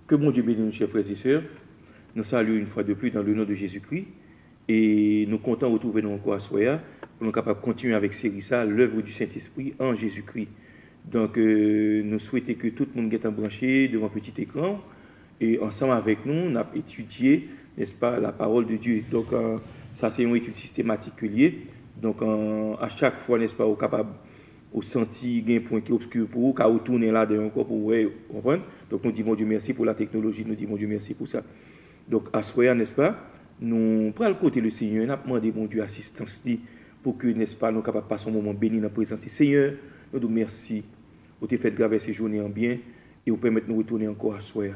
Que mon Dieu bénisse nous, chers frères et sœurs. Nous saluons une fois de plus dans le nom de Jésus-Christ. Et nous comptons retrouver nous encore à Soya pour nous capables de continuer avec série ça, l'œuvre du Saint-Esprit en Jésus-Christ. Donc, nous souhaitons que tout le monde soit branché devant un petit écran. Et ensemble avec nous, on a étudié, n'est-ce pas, la parole de Dieu. Donc, ça, c'est une étude systématique liée. Donc, à chaque fois, n'est-ce pas, on est capable au senti un point qui est obscur pour vous, qu'à retourner là dedans encore pour vous comprendre. Donc nous disons Dieu merci pour la technologie, nous disons Dieu merci pour ça. Donc à soir, n'est-ce pas, nous prenons le côté le Seigneur, nous demandons mon Dieu assistance pour que, n'est-ce pas, nous capables de passer un moment béni dans la présence du Seigneur. Nous disons merci pour te faire graver ces journées en bien et vous permettre de nous retourner encore à soir.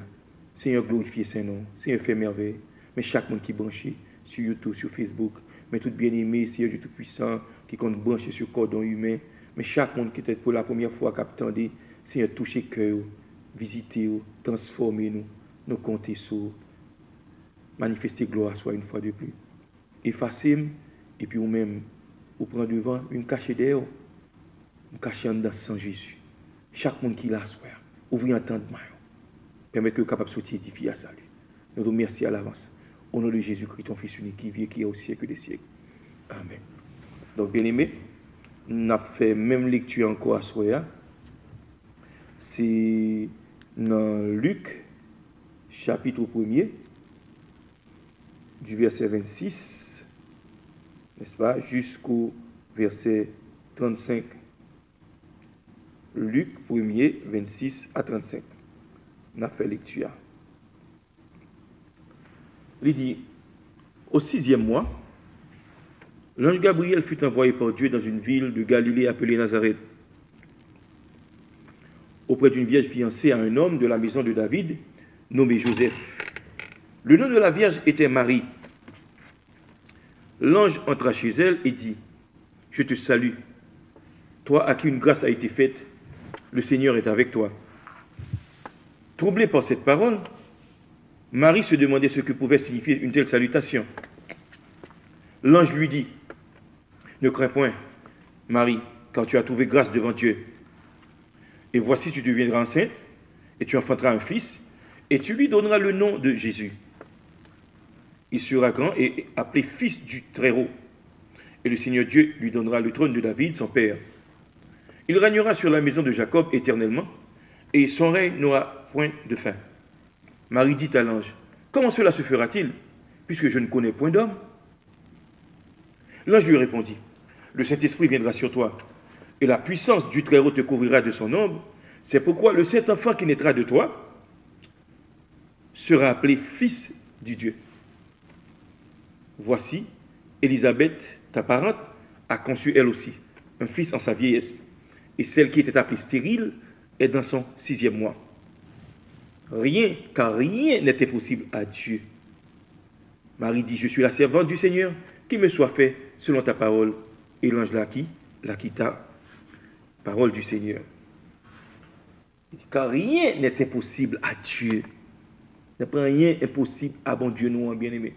Seigneur, glorifiez saint nom. Seigneur, fait merveille. Mais chaque monde qui est branché sur YouTube, sur Facebook, mais tout bien-aimé, Seigneur Dieu Tout-Puissant, qui compte branché sur le cordon humain, mais chaque monde qui était pour la première fois capté, Seigneur, touchez le cœur, visitez, transformez-nous, nous comptez sur, manifestez gloire soit une fois de plus. Effacez-moi, et puis vous-même, vous prenez devant, une cachée d'air, une cachée en dedans sans Jésus. Chaque monde qui l'a, soit, ouvrez entendement, permettez que vous capable de sortir édifier à salut. Nous vous remercions à l'avance. Au nom de Jésus-Christ, ton Fils unique, qui vit, qui est au siècle des siècles. Amen. Donc, bien aimé, on a fait même lecture encore à Soya. C'est dans Luc, chapitre 1er, du verset 26, n'est-ce pas, jusqu'au verset 35. Luc 1er, 26 à 35. On a fait lecture. Il dit, au 6e mois, l'ange Gabriel fut envoyé par Dieu dans une ville de Galilée appelée Nazareth, auprès d'une vierge fiancée à un homme de la maison de David, nommé Joseph. Le nom de la vierge était Marie. L'ange entra chez elle et dit, « Je te salue, toi à qui une grâce a été faite, le Seigneur est avec toi. » Troublée par cette parole, Marie se demandait ce que pouvait signifier une telle salutation. L'ange lui dit, « Ne crains point, Marie, car tu as trouvé grâce devant Dieu. Et voici, tu deviendras enceinte, et tu enfanteras un fils, et tu lui donneras le nom de Jésus. Il sera grand et appelé fils du Très-Haut. Et le Seigneur Dieu lui donnera le trône de David, son père. Il régnera sur la maison de Jacob éternellement, et son règne n'aura point de fin. » Marie dit à l'ange, « Comment cela se fera-t-il, puisque je ne connais point d'homme ?» L'ange lui répondit, « Le Saint-Esprit viendra sur toi, et la puissance du Très-Haut te couvrira de son ombre. C'est pourquoi le Saint-Enfant qui naîtra de toi sera appelé Fils du Dieu. Voici, Élisabeth, ta parente, a conçu elle aussi un fils en sa vieillesse, et celle qui était appelée stérile est dans son 6e mois. Rien, car rien n'était possible à Dieu. Marie dit, « Je suis la servante du Seigneur, qu'il me soit fait selon ta parole. » Et l'ange la quitta. Parole du Seigneur. Il dit, car rien n'est impossible à Dieu. Il n'y a pas rien impossible à bon Dieu, nous, bien-aimés.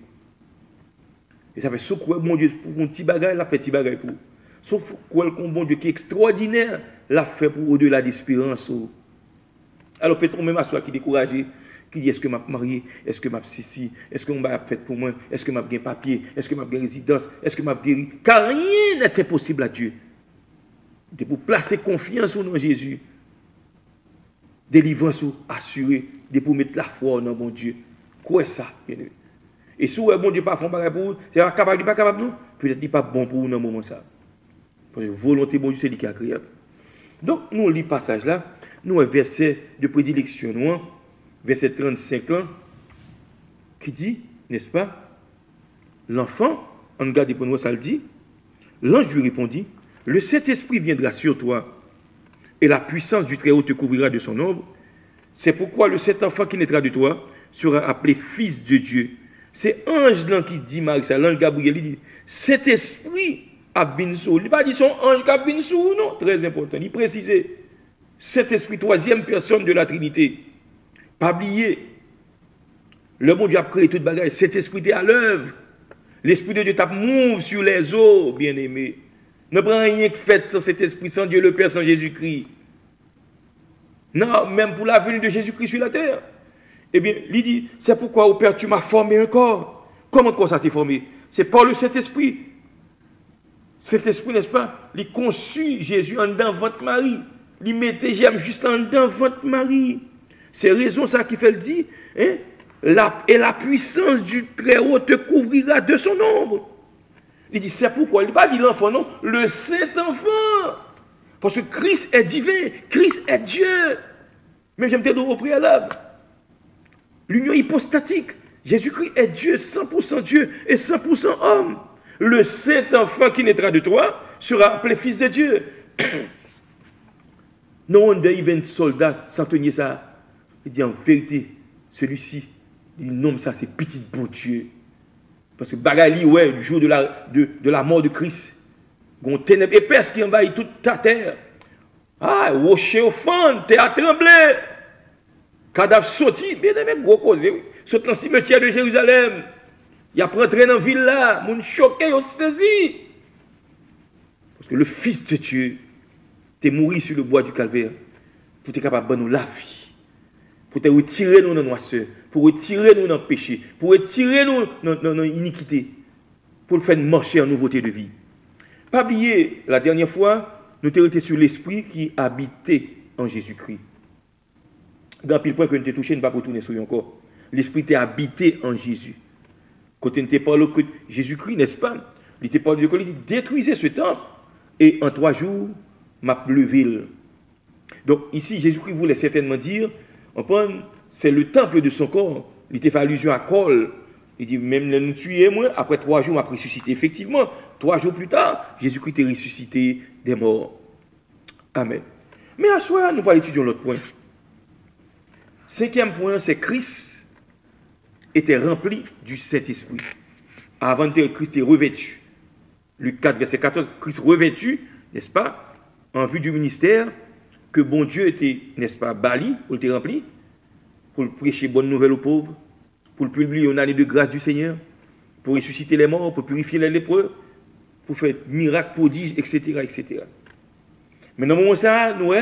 Et ça fait sauf quoi, mon Dieu, pour un petit bagage, l'a fait petit bagage pour. Sauf quoi, le bon Dieu qui est extraordinaire, l'a fait pour au-delà d'espérance. Alors peut-être même à soi qui est découragé, qui dit, est-ce que m'a marié, est-ce que m'a ceci, est-ce que m'a fait pour moi, est-ce que m'a bien papier, est-ce que m'a bien résidence, est-ce que m'a guéri. Car rien n'est impossible à Dieu. De pour placer confiance en Jésus, délivrance assurée, de pour mettre la foi dans mon Dieu. Quoi est ça, bien aimé? Et si bon Dieu pas font pareil pour vous, c'est pas capable, pas capable non? Peut-être qu'il n'est pas bon pour vous dans ce moment ça. Parce que volonté bon Dieu c'est lui qui est agréable. Donc nous lisons le passage là, nous un verset de prédilection nous, verset 35 ans, qui dit, n'est-ce pas? L'enfant, on regarde pour nous ça le dit, L'ange lui répondit, le Saint-Esprit viendra sur toi, et la puissance du Très-Haut te couvrira de son ombre. C'est pourquoi le Saint-Enfant qui naîtra de toi sera appelé Fils de Dieu. C'est ange là qui dit, Marie, l'ange Gabriel, il dit, Saint-Esprit a venu sur. Il n'a pas dit son ange qui a venu sur, non, très important. Il précisait, Saint-Esprit, troisième personne de la Trinité. Pas oublier, le bon Dieu a créé toute bagaille, Saint-Esprit est à l'œuvre. L'Esprit de Dieu t'a mouve sur les eaux, bien-aimé. Ne prends rien que fait sans cet esprit, sans Dieu le Père, sans Jésus-Christ. Non, même pour la venue de Jésus-Christ sur la terre. Eh bien, il dit, c'est pourquoi, au Père, tu m'as formé un corps. Comment corps ça t'est formé? C'est par le Saint-Esprit. Saint-Esprit, n'est-ce pas? Il conçut Jésus en dedans votre Marie. Il mettait Jésus juste en dedans votre Marie. C'est raison ça qui fait le dire. Hein? Et la puissance du Très-Haut te couvrira de son ombre. Il dit, c'est pourquoi. Il n'a pas dit l'enfant, non. Le Saint-Enfant. Parce que Christ est divin. Christ est Dieu. Même j'aime te dire au préalable. L'union hypostatique. Jésus-Christ est Dieu, 100% Dieu et 100% homme. Le Saint-Enfant qui naîtra de toi sera appelé Fils de Dieu. Non, on y un soldat sans tenir ça. Il dit en vérité, celui-ci, il nomme ça, c'est petit bon Dieu. Parce que Bagali, ouais, le jour de la mort de Christ, il y a une ténèbre épaisse qui envahit toute ta terre. Ah, rocher au fond, terre a tremblé. Cadavre sorti, bien aimé, gros cause, oui. Saute dans le cimetière de Jérusalem. Il a rentré dans la ville là, moun choqué, il saisi. Parce que le Fils de Dieu t'est mouru sur le bois du calvaire pour être capable de nous la vie, pour te retirer nous dans la noirceur, pour retirer nous dans le péché, pour retirer nous dans l'iniquité, pour le faire marcher en nouveauté de vie. Pas oublier, la dernière fois, nous avons été sur l'esprit qui habitait en Jésus-Christ. Dans pile point que nous avons touché, nous ne pas retourner sur encore. L'esprit était habité en Jésus. Quand on n'était pas que Jésus-Christ, n'est-ce pas? Il était parlé de quoi? Il dit, détruisez ce temple et en 3 jours, m'a levé. Donc ici, Jésus-Christ voulait certainement dire, c'est le temple de son corps. Il était fait allusion à Col. Il dit, même nous tuer moi, après 3 jours, m'a ressuscité. Effectivement, 3 jours plus tard, Jésus-Christ est ressuscité des morts. Amen. Mais à soi, nous allons étudier l'autre point. 5e point, c'est Christ était rempli du Saint-Esprit. Avant que Christ est revêtu. Luc 4, verset 14, Christ revêtu, n'est-ce pas, en vue du ministère, que bon Dieu était, n'est-ce pas, bali, pour le rempli, pour prêcher bonne nouvelle aux pauvres, pour publier une année de grâce du Seigneur, pour ressusciter les morts, pour purifier les lépreux, pour faire miracles, prodiges, etc., etc. Mais dans le moment ça, nous,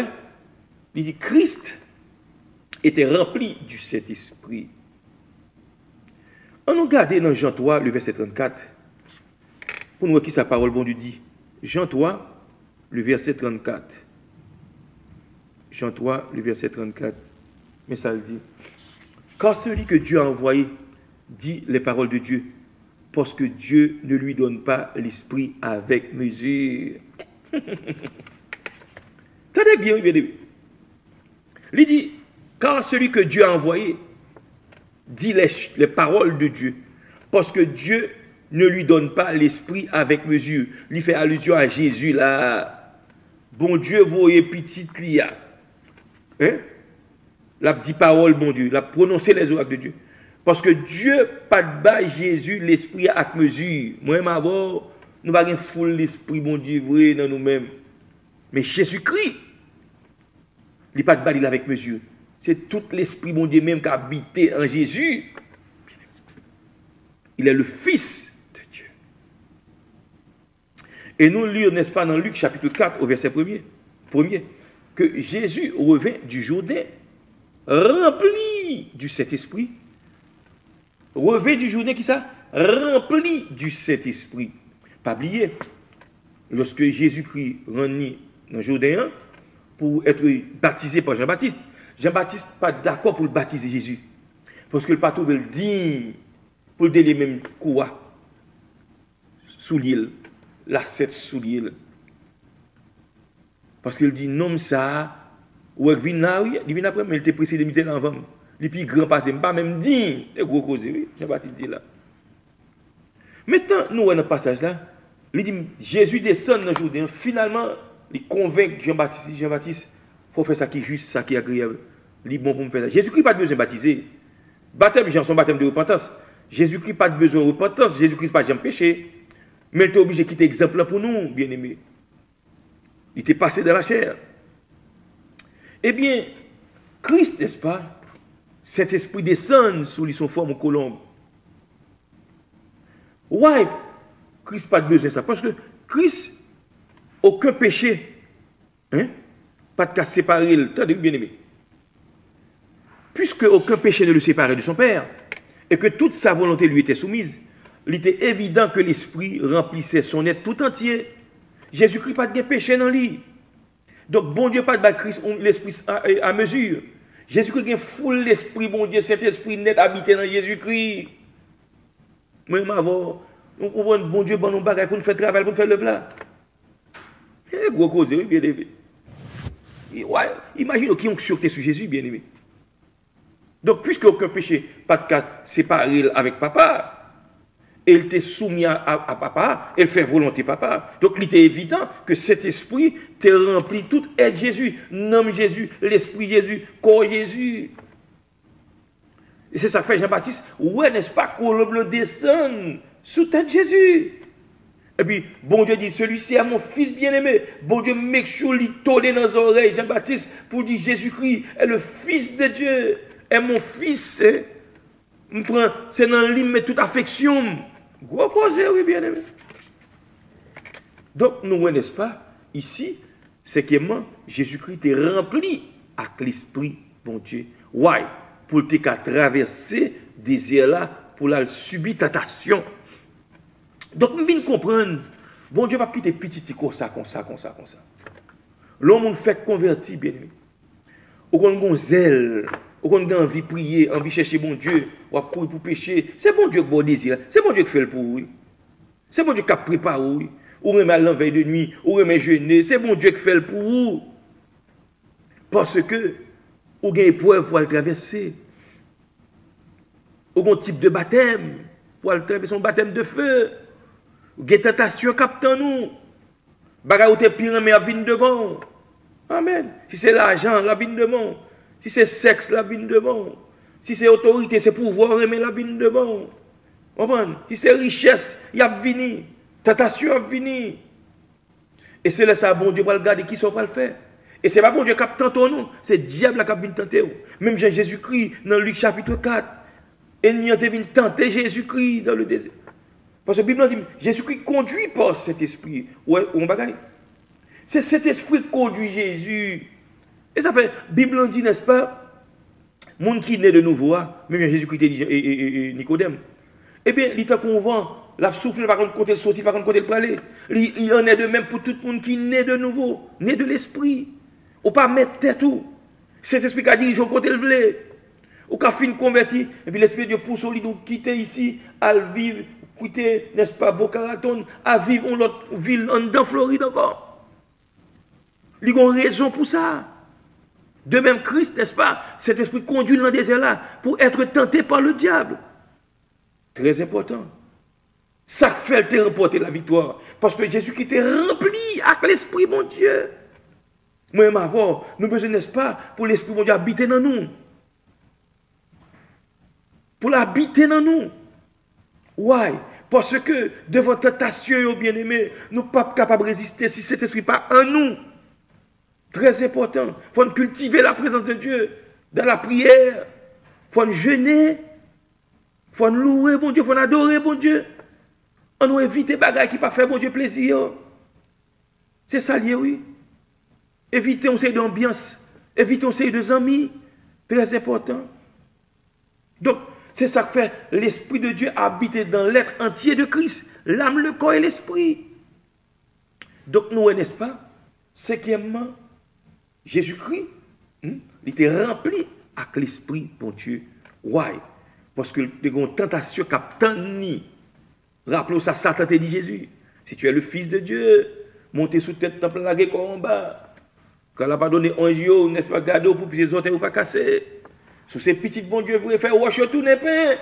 il dit Christ était rempli du Saint-Esprit. On nous regarde dans Jean 3, le verset 34, pour nous voir qui sa parole bon Dieu dit. Jean 3, le verset 34. Jean 3, le verset 34. Mais ça le dit. Car celui que Dieu a envoyé dit les paroles de Dieu, parce que Dieu ne lui donne pas l'esprit avec mesure. Tenez bien, bien aimé. Il dit, car celui que Dieu a envoyé dit les paroles de Dieu, parce que Dieu ne lui donne pas l'esprit avec mesure. Il fait allusion à Jésus là. Bon Dieu, voyez petit lia. Hein? La dit parole, bon Dieu, la prononcer les oracles de Dieu. Parce que Dieu, pas de bas Jésus, l'esprit avec mesure. Moi, nous n'avons pas foule l'esprit, bon Dieu, vrai dans nous-mêmes. Mais Jésus-Christ, il n'est pas de bas, il avec mesure. C'est tout l'esprit, bon Dieu, même qui a habité en Jésus. Il est le Fils de Dieu. Et nous lisons, n'est-ce pas, dans Luc chapitre 4, au verset 1er, que Jésus revint du Jourdain, rempli du Saint-Esprit. Revint du Jourdain, qui ça? Rempli du Saint-Esprit. Pas oublier, lorsque Jésus-Christ renit dans le Jourdain pour être baptisé par Jean-Baptiste, Jean-Baptiste n'est pas d'accord pour le baptiser Jésus. Parce que le patou veut le dire pour le délai même quoi sous l'île, la 7 sous l'île. Parce qu'il dit non ça, ou il vient là, oui, il vient après, mais il était précédé de l'envers. Les plus grands passés, pas même dit, les gros causés, oui, Jean-Baptiste dit là. Maintenant, nous, dans le passage là, Il dit, Jésus descend dans le Jourdain. Finalement, il convainc Jean-Baptiste. Jean-Baptiste, il faut faire ça qui est juste, ça qui est agréable. Il dit, bon pour me faire ça. Jésus-Christ n'a pas besoin de baptiser. Baptême, j'ai son baptême de repentance. Jésus-Christ n'a pas besoin de repentance. Jésus-Christ n'a pas de péché. Mais il était obligé de quitter l'exemple pour nous, bien-aimés. Il était passé dans la chair. Eh bien, Christ, n'est-ce pas? Cet esprit descend sous son forme de colombe. Ouais, Christ n'a pas besoin de ça. Parce que Christ, aucun péché, hein, pas de cas séparer, attendez, bien-aimé. Puisque aucun péché ne le séparait de son Père, et que toute sa volonté lui était soumise, il était évident que l'Esprit remplissait son être tout entier. Jésus-Christ n'a pas de péché dans lui. Donc, bon Dieu, pas de Christ, l'Esprit à mesure. Jésus-Christ a foule l'Esprit, bon Dieu, cet Esprit net habité dans Jésus-Christ. Moi, on voit bon Dieu, bon, nous bagaille pour nous faire travail, pour nous faire le là. C'est gros cause, oui, bien aimé. Ouais, imagine qui ont sûreté sur Jésus, bien aimé. Donc, puisque aucun péché, pas de cas séparé avec papa, et il était soumis à papa, il fait volonté papa. Donc, il était évident que cet esprit te rempli tout être Jésus, nom Jésus, l'esprit Jésus, corps Jésus. Et c'est ça que fait Jean-Baptiste. Ouais, n'est-ce pas, colombe descend sous tête Jésus. Et puis, bon Dieu dit, celui-ci est mon fils bien-aimé. Bon Dieu, make sure il tourne dans les oreilles, Jean-Baptiste, pour dire Jésus-Christ est le fils de Dieu, est mon fils. C'est dans l'hymne, mais toute affection. Gros cause, oui, bien-aimé. Donc, nous, n'est-ce pas, ici, c'est que Jésus-Christ est rempli avec l'esprit, bon Dieu. Ouais, pour te traverser des airs là, pour la subir tentation. Donc, nous bien comprendre, bon Dieu va quitter petit comme ça. L'homme fait converti, bien-aimé. Ou qu'on a zèle, ou qu'on a envie de prier, envie de chercher bon Dieu, ou à courir pour pécher. C'est bon Dieu qui bon désir. C'est bon Dieu qui fait le pour vous. C'est bon Dieu qui prépare vous. Ou remet l'enveille de nuit, ou remet jeûner. C'est bon Dieu qui fait le pour vous. Parce que, ou avez une épreuve pour le traverser. Ou un type de baptême, pour le traverser un baptême de feu. Ou avez une tentation captant nous. Baga ou te pire, mais à venir devant. Amen. Si c'est l'argent, la vie devant. Si c'est sexe, la vie devant. Si c'est autorité, c'est pouvoir, mais la vie devant. Si c'est richesse, il y a venu. Tentation a venu. Et c'est là ça, bon Dieu, va le garder, qui sont pas le faire. Et c'est pas bon Dieu qui a tenté nous, c'est le diable qui a venu tenter. Même Jésus-Christ, dans Luc chapitre 4, ennemi a venu tenter Jésus-Christ dans le désert. Parce que la Bible dit, Jésus-Christ conduit par cet esprit. Ouais, on bagaille. C'est cet esprit qui conduit Jésus. Et ça fait, la Bible dit, n'est-ce pas, monde qui naît de nouveau, même Jésus-Christ et Nicodème, eh bien, il est convaincu, la souffle, par contre, côté le sortir, par contre, côté le praler. Il en est de même pour tout le monde qui naît de nouveau, naît de l'esprit. Ou pas mettre tête tout. Cet esprit qui a dirigé au côté le vlé. Ou qui a fini converti, et puis l'esprit de Dieu pousse au lit, donc quitter ici, à vivre, quitter, n'est-ce pas, Boca Raton, à vivre dans l'autre ville, dans Floride encore. Il y a une raison pour ça. De même, Christ, n'est-ce pas, cet esprit conduit dans le désert là pour être tenté par le diable. Très important. Ça fait te remporter la victoire. Parce que Jésus qui était rempli avec l'esprit, mon Dieu. Moi, ma voix, nous besoin, n'est-ce pas, pour l'esprit, mon Dieu, habiter dans nous. Pour l'habiter dans nous. Why? Parce que devant tentation, bien-aimés, nous ne sommes pas capables de résister si cet esprit n'est pas en nous. Très important. Il faut cultiver la présence de Dieu dans la prière. Il faut jeûner. Il faut louer, bon Dieu. Il faut adorer, bon Dieu. On doit éviter les bagages qui ne pas faire, bon Dieu, plaisir. C'est ça, oui. Éviter on sait d'ambiance. Éviter on sait de amis. Très important. Donc, c'est ça que fait l'Esprit de Dieu habiter dans l'être entier de Christ. L'âme, le corps et l'esprit. Donc, nous, n'est-ce pas? Cinquièmement, Jésus-Christ, il était rempli avec l'Esprit, bon Dieu. Why? Parce que les tentations captent. Rappelons ça, Satan t'a dit Jésus. Si tu es le Fils de Dieu, montez sous tête, temple la guerre en bas. Quand il n'a pas donné un jour, n'est-ce pas, garder pour que les autres ne pas casser. Sous ces petites, bon Dieu, vous voulez faire wash tout n'est pas.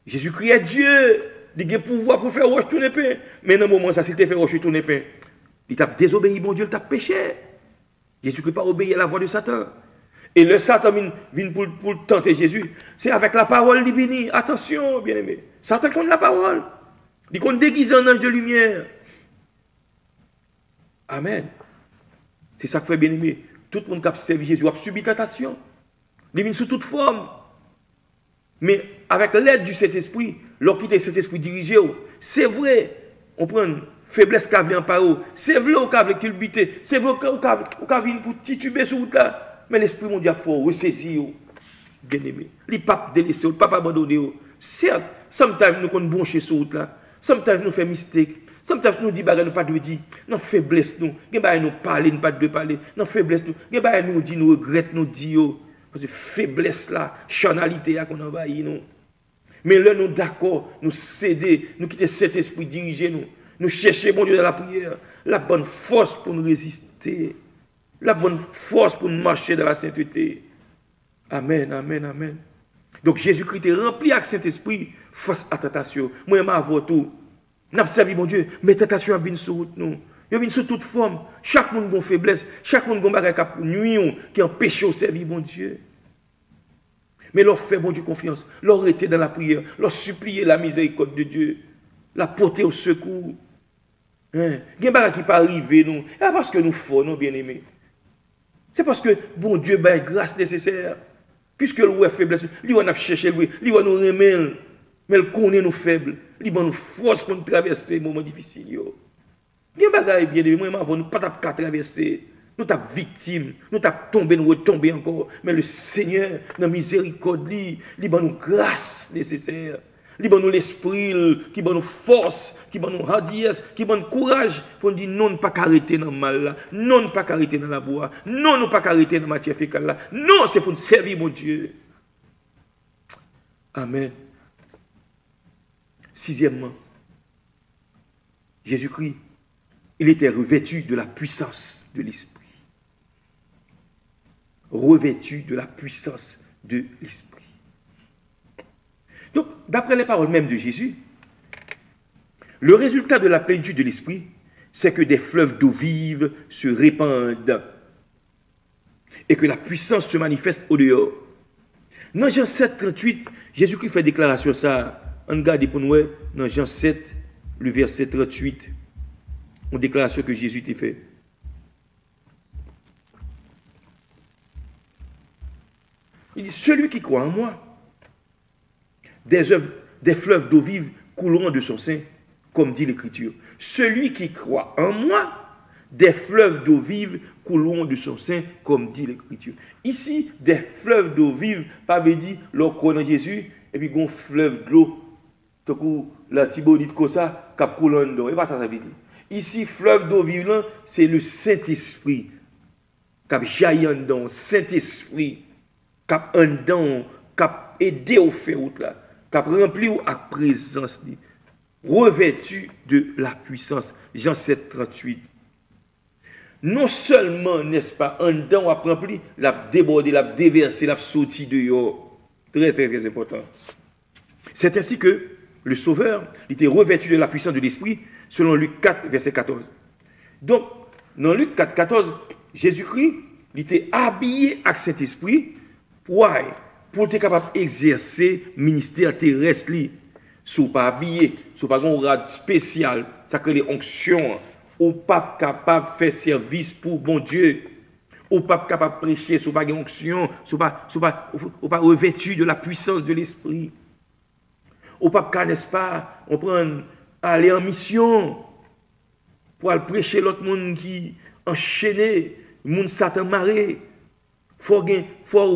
Jésus-Christ est Dieu. Il a pouvoir pour faire roche tourner pain. Mais dans le moment ça, s'il te fait roche tourner pain, il t'a désobéi, bon Dieu, il t'a péché. Jésus-Christ n'a pas obéi à la voix de Satan. Et le Satan vient pour tenter Jésus. C'est avec la parole divine. Attention, bien-aimé. Satan compte la parole. Il compte déguiser un ange de lumière. Amen. C'est ça que fait bien-aimé. Tout le monde qui a servi Jésus a subi tentation. Il vient sous toute forme. Mais avec l'aide du Saint-Esprit, lorsqu'il est Saint-Esprit dirigé, c'est vrai, on prend une faiblesse qui vient par eux. C'est vrai qu'on a culbuté. C'est vrai qu'on a vient pour tituber sur route là. Mais l'Esprit mondial faut ressaisir. Bien aimé. Les papes délaissés, les papes abandonnés. Certes, sometimes nous sommes bons chez sur route là. Sometimes nous faisons mistake. Sometimes nous disons nous pas de dire. Non faiblesse nous. Nous parler, nous pas de parler. Non faiblesse nous. Nous dit nous regrette nous dit parce que faiblesse là, charnalité qu'on envahit nous. Mais là nous d'accord, nous céder, nous quitter cet esprit diriger nous. Nous chercher mon Dieu dans la prière, la bonne force pour nous résister. La bonne force pour nous marcher dans la sainteté. Amen, amen, amen. Donc Jésus-Christ est rempli avec Saint-Esprit face à la tentation. Moi, je m'avoue tout. Nous avons servi mon Dieu, mais la tentation vient sur route nous. Il vient sous toute forme. Chaque monde a une faiblesse. Chaque monde a un bagage qui empêche de servir mon Dieu. Mais leur fait bon Dieu confiance. Leur était dans la prière. Leur supplier la miséricorde de Dieu. La porter au secours. Il y a des choses qui ne pas arriver nous. Et parce que nous faisons, nous bien-aimés. C'est parce que bon Dieu a grâce nécessaire. Puisque le est faiblesse, lui on a cherché lui on nous remet, mais il connaît nous faibles, lui nous force pour nous traverser les moments difficiles. Il y a des bagages bien aimés, moi nous pas traverser, nous sommes victimes, nous sommes tombés, nous retomber encore, mais le Seigneur dans miséricorde lui nous grâce nécessaire. Qui donne nous l'esprit, qui donne nous force, qui donne nous hardiesse, qui donne nous courage pour nous dire non, ne pas arrêter dans le mal là, non, ne pas arrêter dans la bois, non, ne pas arrêter dans la matière fécale là, non, c'est pour nous servir mon Dieu. Amen. Sixièmement, Jésus-Christ, il était revêtu de la puissance de l'Esprit. Revêtu de la puissance de l'Esprit. Donc, d'après les paroles même de Jésus, le résultat de la plénitude de l'Esprit, c'est que des fleuves d'eau vive se répandent et que la puissance se manifeste au dehors. Dans Jean 7, 38, Jésus-Christ fait déclaration ça. On regarde pour nous, dans Jean 7, le verset 38, une déclaration que Jésus t'a fait. Il dit, celui qui croit en moi, des fleuves d'eau vive couleront de son sein, comme dit l'Écriture. Celui qui croit en moi, des fleuves d'eau vive couleront de son sein, comme dit l'Écriture. Ici, des fleuves d'eau vive, pas veut dire l'eau croit en Jésus, et puis un fleuve de l'eau, tout coup, la tibonite comme ça, qui coule dedans. Et pas ça veut dire. Ici, fleuve d'eau vive, c'est le Saint-Esprit, qui jaillit dedans, Saint-Esprit, qui en dedans, qui aidé au faire route là. Qui a rempli à présence, revêtu de la puissance. Jean 7, 38. Non seulement, n'est-ce pas, en dedans, a rempli, l'a débordé, l'a déversé, l'a sorti dehors. Très, très, très important. C'est ainsi que le Sauveur était revêtu de la puissance de l'Esprit, selon Luc 4, verset 14. Donc, dans Luc 4, 14, Jésus-Christ, il était habillé avec cet esprit. Why? Pour être capable d'exercer le ministère terrestre, si pas habillé, si pas un grade spécial, ça crée les onctions, ou pas capable de faire service pour bon Dieu, ou pas capable de prêcher, si pas une onction, si pas revêtu de la puissance de l'esprit, ou pas, n'est-ce pas, on prend aller en mission pour aller prêcher l'autre monde qui enchaîné, le monde Satan maré. Faut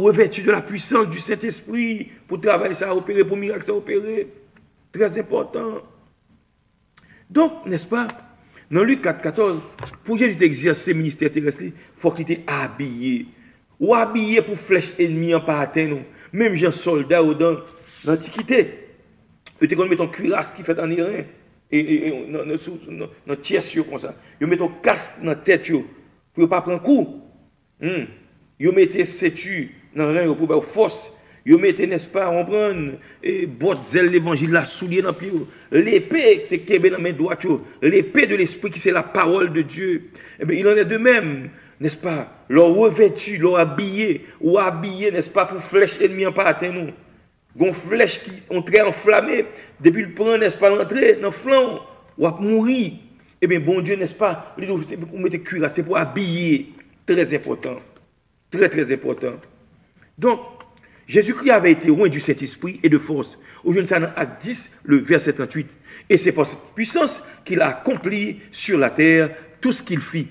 revêtu de la puissance du Saint-Esprit pour travailler ça, opérer, pour miracle ça, opérer. Très important. Donc, n'est-ce pas, dans Luc 4, 14, pour Jésus d'exercer le ministère terrestre, il faut qu'il était habillé. Ou habillé pour flèche ennemie en pas atteindre. Même un soldat dans l'Antiquité. Peut-être qu'on met un cuirasse qui fait en Iran. Et dans tiers comme ça. Ils mettent un casque dans la tête pour ne pas prendre coup. Ils mettaient ceinture dans le rein pour faire force. Yo mettez, n'est-ce pas, on prend et botte zèle l'évangile là soulier dans pied. L'épée qui est dans mes doigts, l'épée de l'esprit qui c'est la parole de Dieu. Eh bien, il en est de même, n'est-ce pas, leur revêtu, leur habillé, ou habillé, n'est-ce pas, pour flèche ennemi en pas atteindre nous. Gon flèche qui ont très enflammé, depuis le prend, n'est-ce pas, l'entrée dans le flanc, ou à mourir. Eh bien, bon Dieu, n'est-ce pas, vous mettez cuirasse, c'est pour habiller. Très important. Très, très important. Donc, Jésus-Christ avait été loin du Saint-Esprit et de force. Aujourd'hui, ça dans Acte 10, le verset 38. Et c'est par cette puissance qu'il a accompli sur la terre tout ce qu'il fit.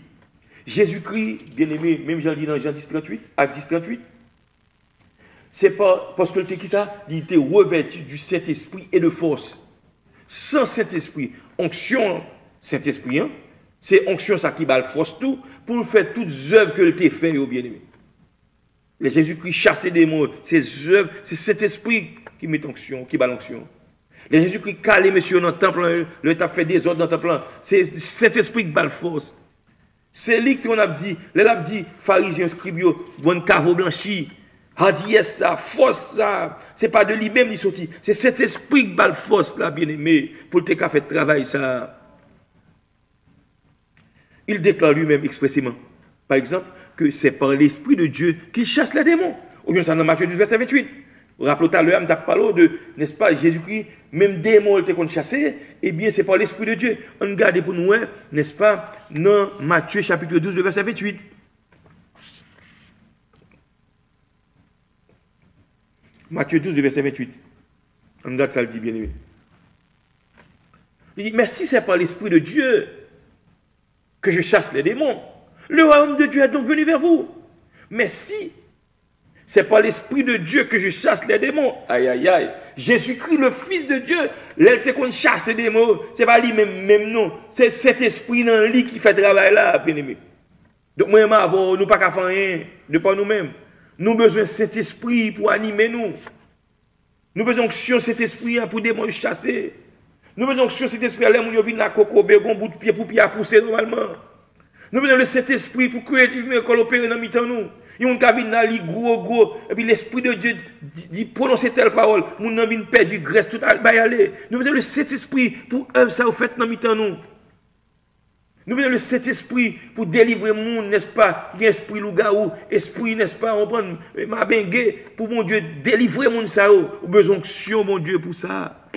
Jésus-Christ, bien-aimé, même Jean le dit dans Jean 10, 38, Acte 10, 38, c'est pas parce que le qui ça, il était revêtu du Saint-Esprit et de force. Sans Saint-Esprit, onction Saint-Esprit, hein, c'est onction ça qui bat le force tout pour faire toutes les œuvres que le fait, au bien-aimé. Les Jésus-Christ chassait des démons, ses œuvres, c'est cet esprit qui met onction, qui bat l'onction. Les Jésus-Christ calé monsieur dans le temple, le t'a fait des ordres dans le temple, c'est cet esprit qui bat le force. C'est lui qu'on a dit, les a dit, pharisiens, scribes, bon cavo blanchi, a dit ça, force ça, c'est pas de lui-même qui sorti, c'est cet esprit qui bat le force là, bien-aimé, pour te faire le travail ça. Il déclare lui-même expressément, par exemple, que c'est par l'Esprit de Dieu qu'il chasse les démons. Aujourd'hui, ça dans Matthieu 12, verset 28. Rappelez tout à l'heure, je parlé de, n'est-ce pas, Jésus-Christ, même démons étaient qu'on chassait, eh bien, c'est par l'Esprit de Dieu. On regarde pour nous, n'est-ce pas, dans Matthieu chapitre 12, verset 28. Matthieu 12, verset 28. On regarde ça, le dit bien aimé. Il dit, mais si c'est par l'Esprit de Dieu que je chasse les démons, le royaume de Dieu est donc venu vers vous. Mais si c'est par l'Esprit de Dieu que je chasse les démons, aïe aïe aïe, Jésus-Christ, le Fils de Dieu, l'être qu'on chasse les démons, c'est pas lui-même, même non, c'est cet esprit dans lui qui fait travail là, bien aimé. Donc, moi, nous pas qu'à faire rien de par nous-mêmes. Nous avons besoin de cet esprit pour animer nous. Nous avons besoin de cet esprit pour démons chasser. Nous avons besoin de cet esprit à l'air, nous venons à coco, bégon, bout de pied pour pied à pousser normalement. Nous avons le Saint-Esprit pour créativement opérer dans mi-temps nous. Il y a un cabinet li gros, et puis l'Esprit de Dieu dit prononcer telle parole. Nous avons perdu graisse tout à aller. Nous avons le Saint-Esprit pour œuvre ça au fait dans mi-temps nous. Nous avons le Saint-Esprit pour délivrer le monde, n'est-ce pas? Il y a esprit loup-garou, esprit, n'est-ce pas? On prend ma bengue pour mon Dieu délivrer le monde ça. Nous avons besoin de mon Dieu pour ça.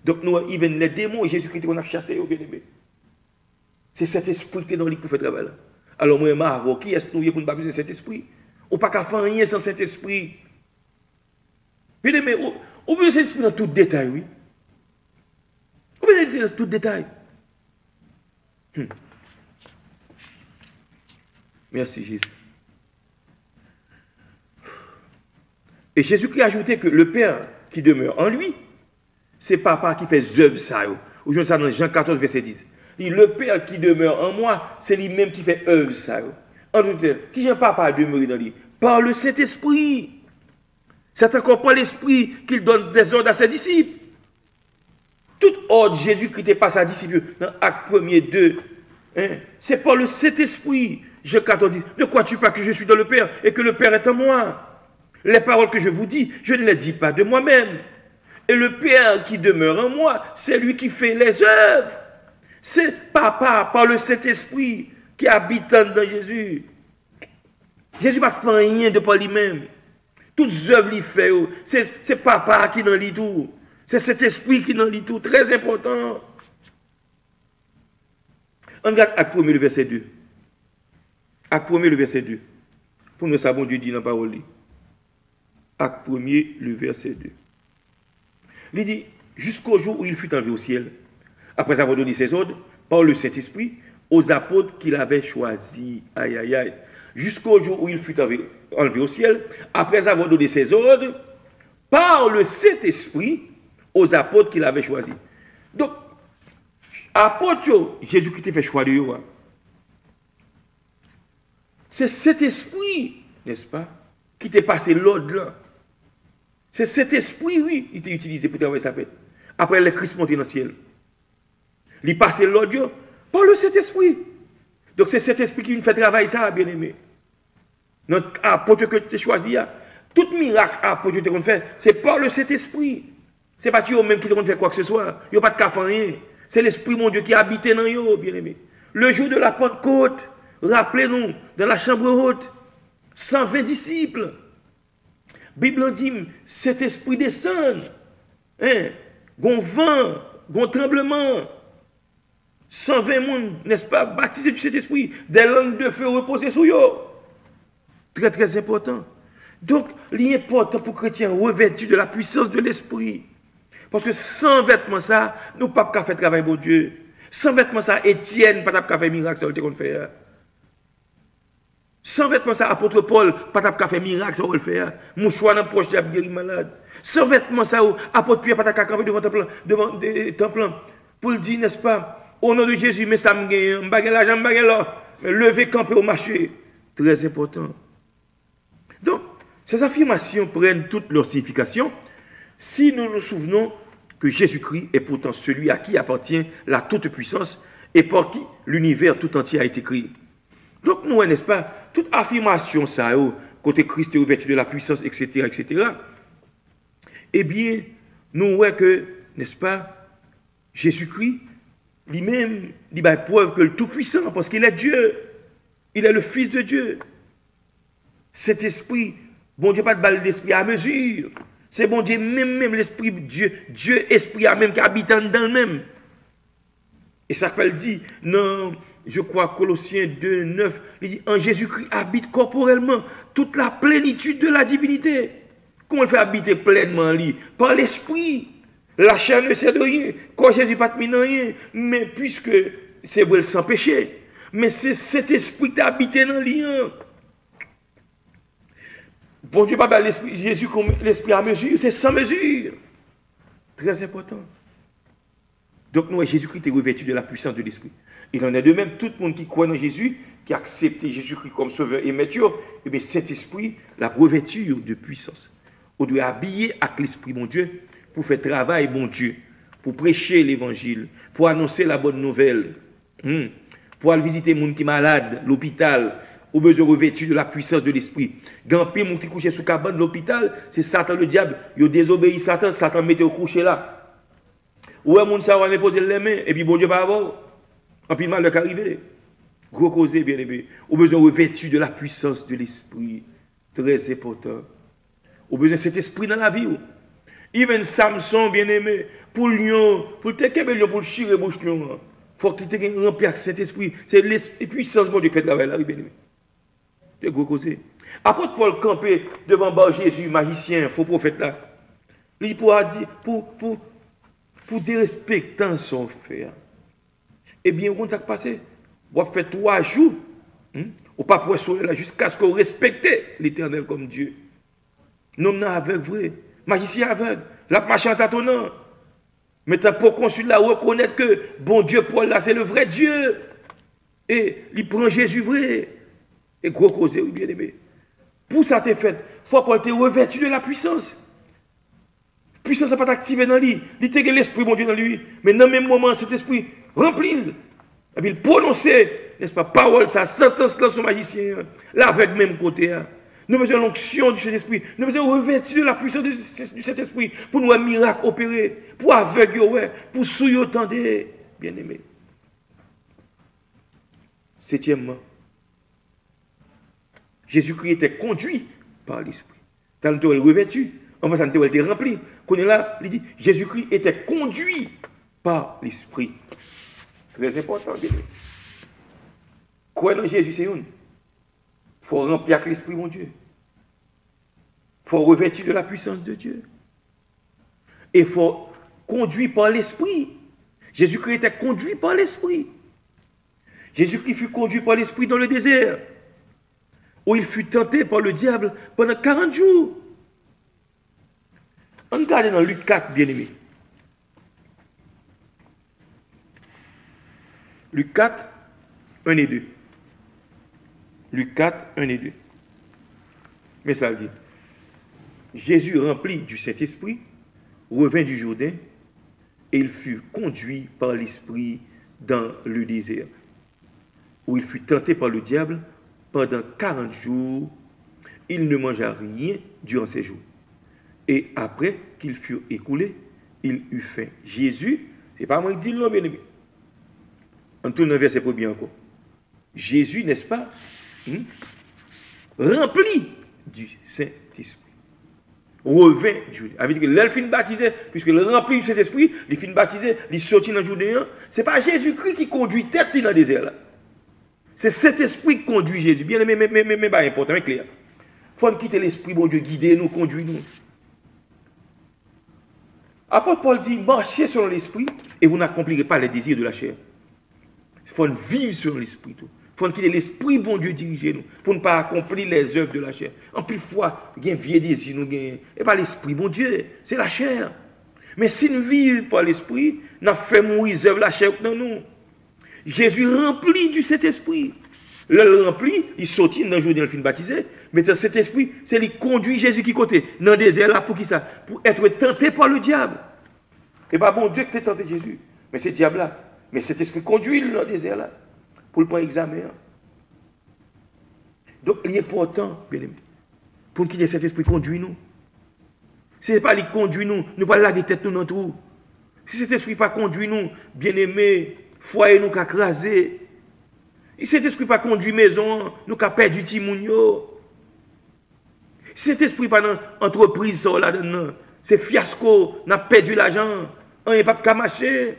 Donc nous, even les démons, Jésus-Christ qu'on a chassé au bien-aimé. C'est cet esprit qui est dans lui pour faire travail. Alors moi, Marvo, qui est-ce pour ne pas besoin de cet esprit? On ne peut pas faire rien sans cet esprit. Bien aimé, on veut cet esprit dans tout détail, oui. On veut cet esprit dans tout détail. Merci Jésus. Et Jésus-Christ a ajouté que le Père qui demeure en lui, c'est Papa qui fait œuvre ça. Aujourd'hui, ça dans Jean 14, verset 10. Le Père qui demeure en moi, c'est lui-même qui fait œuvre ça. En tout cas, qui j'ai Papa à demeurer dans lui? Par le Saint-Esprit. C'est encore par l'Esprit qu'il donne des ordres à ses disciples. Tout ordre Jésus-Christ n'est pas sa disciple dans Acte 1er 2. Hein? C'est par le Saint-Esprit. Jean 14 dit, ne crois-tu pas que je suis dans le Père et que le Père est en moi? Les paroles que je vous dis, je ne les dis pas de moi-même. Et le Père qui demeure en moi, c'est lui qui fait les œuvres. C'est Papa, par le Saint-Esprit, qui habite dans Jésus. Jésus ne fait rien de par lui-même. Toutes les œuvres qu'il fait, c'est Papa qui dans lit tout. C'est cet esprit qui dans lit tout. Très important. On regarde Acte 1, le verset 2. Acte 1, le verset 2. Pour nous, ça, bon Dieu dit dans la parole. Acte 1, le verset 2. Il dit, jusqu'au jour où il fut enlevé au ciel, après avoir donné ses ordres, par le Saint-Esprit, aux apôtres qu'il avait choisis. Aïe, aïe, aïe. Jusqu'au jour où il fut enlevé au ciel, après avoir donné ses ordres, par le Saint-Esprit, aux apôtres qu'il avait choisis. Donc, apôtres, Jésus-Christ a fait choix de eux. C'est cet esprit, n'est-ce pas, qui t'a passé l'ordre là. C'est cet esprit, oui, il t'a utilisé pour travailler sa fête. Après, le Christ monté dans le ciel. Il passe l'audio par le Saint-Esprit. Donc c'est cet esprit qui nous fait travailler ça, bien aimé. Notre apôtre que tu as choisi, Tout miracle apôtre te qu'on fait, c'est par le Saint-Esprit. C'est pas eux même qui te qu'on fait quoi que ce soit. Il n'y a pas de cas rien. C'est l'Esprit, mon Dieu, qui habite dans eux, bien-aimé. Le jour de la Pentecôte, rappelez-nous, dans la chambre haute, 120 disciples. Bible dit, cet esprit descend. Hein? Gon vent, gon tremblement. 120 monde, n'est-ce pas, baptisés du Saint-Esprit. Des langues de feu reposées sur eux. Très, très important. Donc, l'important pour les chrétiens, revêtu de la puissance de l'Esprit. Parce que sans vêtements, ça, nous ne pouvons pas faire travail pour Dieu. Sans vêtements, ça, Étienne, pas de faire miracle, ça, on fait. Sans vêtements, ça, apôtre Paul, pas de faire miracle, ça, on le fait. Mouchoir dans la poche, il a guéri malade. Sans vêtements, ça, apôtre Pierre, pas de camper devant le temple, pour le dire, n'est-ce pas, au nom de Jésus, mais ça me gagne, je bague l'argent, je bague là. Mais lever, camper au marché, très important. Donc, ces affirmations prennent toute leur signification si nous nous souvenons que Jésus-Christ est pourtant celui à qui appartient la toute-puissance et par qui l'univers tout entier a été créé. Donc, nous, n'est-ce pas, toute affirmation, ça, côté Christ est revêtu de la puissance, etc., eh bien, nous voyons que, n'est-ce pas, Jésus-Christ, lui-même, il a preuve que le tout-puissant, parce qu'il est Dieu, il est le Fils de Dieu. Cet esprit, bon Dieu, pas de balle d'esprit à mesure. C'est bon Dieu, même l'esprit Dieu, Dieu esprit à même qui habite dans le même. Et ça fait le dit, non, je crois Colossiens 2, 9, il dit, en Jésus-Christ habite corporellement toute la plénitude de la divinité. Comment il fait habiter pleinement lui? Par l'esprit. La chair ne sert de rien. Quand Jésus pas mis dans rien, mais puisque c'est vrai sans péché, mais c'est cet esprit qui habite dans lui. Bon Dieu, pas l'esprit Jésus comme l'esprit à mesure, c'est sans mesure. Très important. Donc, nous, Jésus-Christ est revêtu de la puissance de l'esprit. Il en est de même, tout le monde qui croit en Jésus, qui a accepté Jésus-Christ comme sauveur et maître, et bien cet esprit, la revêture de puissance. On doit habiller avec l'esprit, mon Dieu, pour faire travail, mon Dieu, pour prêcher l'évangile, pour annoncer la bonne nouvelle, pour aller visiter les gens qui sont malades, l'hôpital, au besoin revêtu de la puissance de l'esprit. Gampé, mon qui couche sous cabane de l'hôpital, c'est Satan le diable. Il désobéit Satan, Satan mette au coucher là. Ou un monde ça va poser les mains, et puis bon Dieu va avoir. En puis mal le arrivé. Gros causé, bien aimé. Au besoin revêtu de la puissance de l'esprit. Très important. Au besoin de cet esprit dans la vie. Even Samson, bien aimé, pour le lion, pour le lion, pour le chier bouche lion. Faut qu'il te rempli avec cet esprit. C'est l'esprit puissance, bon Dieu, qui fait travail là, bien aimé. C'est gros causé. Apôtre Paul campé devant Bar Jésus, magicien, faux prophète là. Il pourra dire, pour dérespectant son frère. Eh bien, on s'est passé. On a fait 3 jours. On pas poissonner là jusqu'à ce qu'on respecte l'Éternel comme Dieu. Non, non, aveugle, vrai. Magicien aveugle. La marche en tâtonnant. Mais pour consul là reconnaître que bon Dieu, Paul là, c'est le vrai Dieu. Et il prend Jésus vrai. Et gros cause, oui, bien aimé. Pour ça, t'es fait. Faut Paul te revêtu de la puissance. Puissance n'est pas activée dans lui. Il a l'esprit, mon Dieu, dans lui. Mais dans le même moment, cet esprit remplit. Et puis il prononce, n'est-ce pas, parole, ça, sentence dans son magicien. L'aveugle même côté. Nous avons l'onction du Saint-Esprit. Nous avons revêtu de la puissance du Saint-Esprit pour nous un miracle opérer. Pour aveugle, ouais, pour souiller tendre. Bien aimé. Septièmement, Jésus-Christ était conduit par l'Esprit. Tant que revêtu. Enfin, ça ne était rempli. Qu'on est là, il dit, Jésus-Christ était conduit par l'Esprit. Très important, bien. Quoi dans Jésus, c'est une. Il faut remplir avec l'Esprit, mon Dieu. Il faut revêtir de la puissance de Dieu. Et il faut conduire par l'Esprit. Jésus-Christ était conduit par l'Esprit. Jésus-Christ fut conduit par l'Esprit dans le désert, où il fut tenté par le diable pendant 40 jours. On regarde dans Luc 4, bien aimé. Luc 4, 1 et 2. Luc 4, 1 et 2. Mais ça dit, Jésus rempli du Saint-Esprit, revint du Jourdain, et il fut conduit par l'Esprit dans le désert, où il fut tenté par le diable pendant 40 jours, il ne mangea rien durant ces jours. Et après qu'ils furent écoulés, il eut faim. Jésus, c'est pas moi qui dis le nom, bien aimé. On tourne un verset pour bien encore. Jésus, n'est-ce pas, rempli du Saint-Esprit. Revint du avec que l'elfine baptisé, puisque le rempli du Saint-Esprit, les fins baptisés, les sortis dans le Judéen, ce n'est pas Jésus-Christ qui conduit tête dans le désert là. C'est cet esprit qui conduit Jésus. Bien aimé, mais pas important, mais clair. Il faut quitter l'esprit, bon Dieu, guider nous, conduire nous. Apôtre Paul dit, marchez selon l'esprit et vous n'accomplirez pas les désirs de la chair. Il faut vivre selon l'esprit. Il faut quitter l'esprit, bon Dieu, diriger nous, pour ne pas accomplir les œuvres de la chair. En plus fois, il y a un vieux désir, nous gagnons. Et pas l'esprit, bon Dieu, c'est la chair. Mais si nous vivons par l'esprit, nous avons fait mourir les œuvres de la chair dans nous. Jésus rempli du Saint-Esprit. Le rempli, il sortit dans le jour de l'enfant baptisé, mais dans cet esprit, c'est lui conduit Jésus qui côté dans le désert là pour qui ça? Pour être tenté par le diable. Et pas bon Dieu que tu tenté Jésus, mais c'est le diable là. Mais cet esprit conduit dans le désert là pour le prendre examen. Donc il est important, bien aimé, pour qu'il y ait cet esprit conduit nous. Ce n'est pas lui conduit nous, nous pas là des têtes nous dans tout. Si cet esprit pas conduit nous, bien aimé, foyer nous qu'a crasé. Si cet esprit pas conduit maison, nous qu'a perdu Timounio. Si cet esprit pas dans entreprise là-dedans, c'est fiasco, n'a perdu l'argent, on n'est pas qu'à marcher.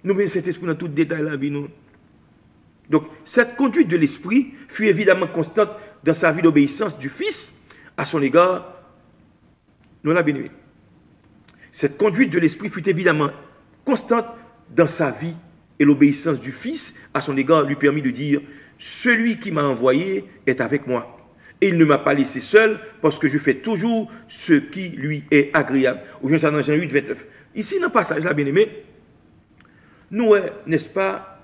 Nous mettons cet esprit dans tout détail de la vie. Nous. Donc, cette conduite de l'esprit fut évidemment constante dans sa vie d'obéissance du Fils à son égard. Nous l'avons bien aimé. Cette conduite de l'esprit fut évidemment constante dans sa vie et l'obéissance du Fils à son égard lui permit de dire « Celui qui m'a envoyé est avec moi. Et il ne m'a pas laissé seul parce que je fais toujours ce qui lui est agréable. » Ou bien ça dans Jean 8, 29. Ici, dans le passage-là, bien aimé, nous, n'est-ce pas,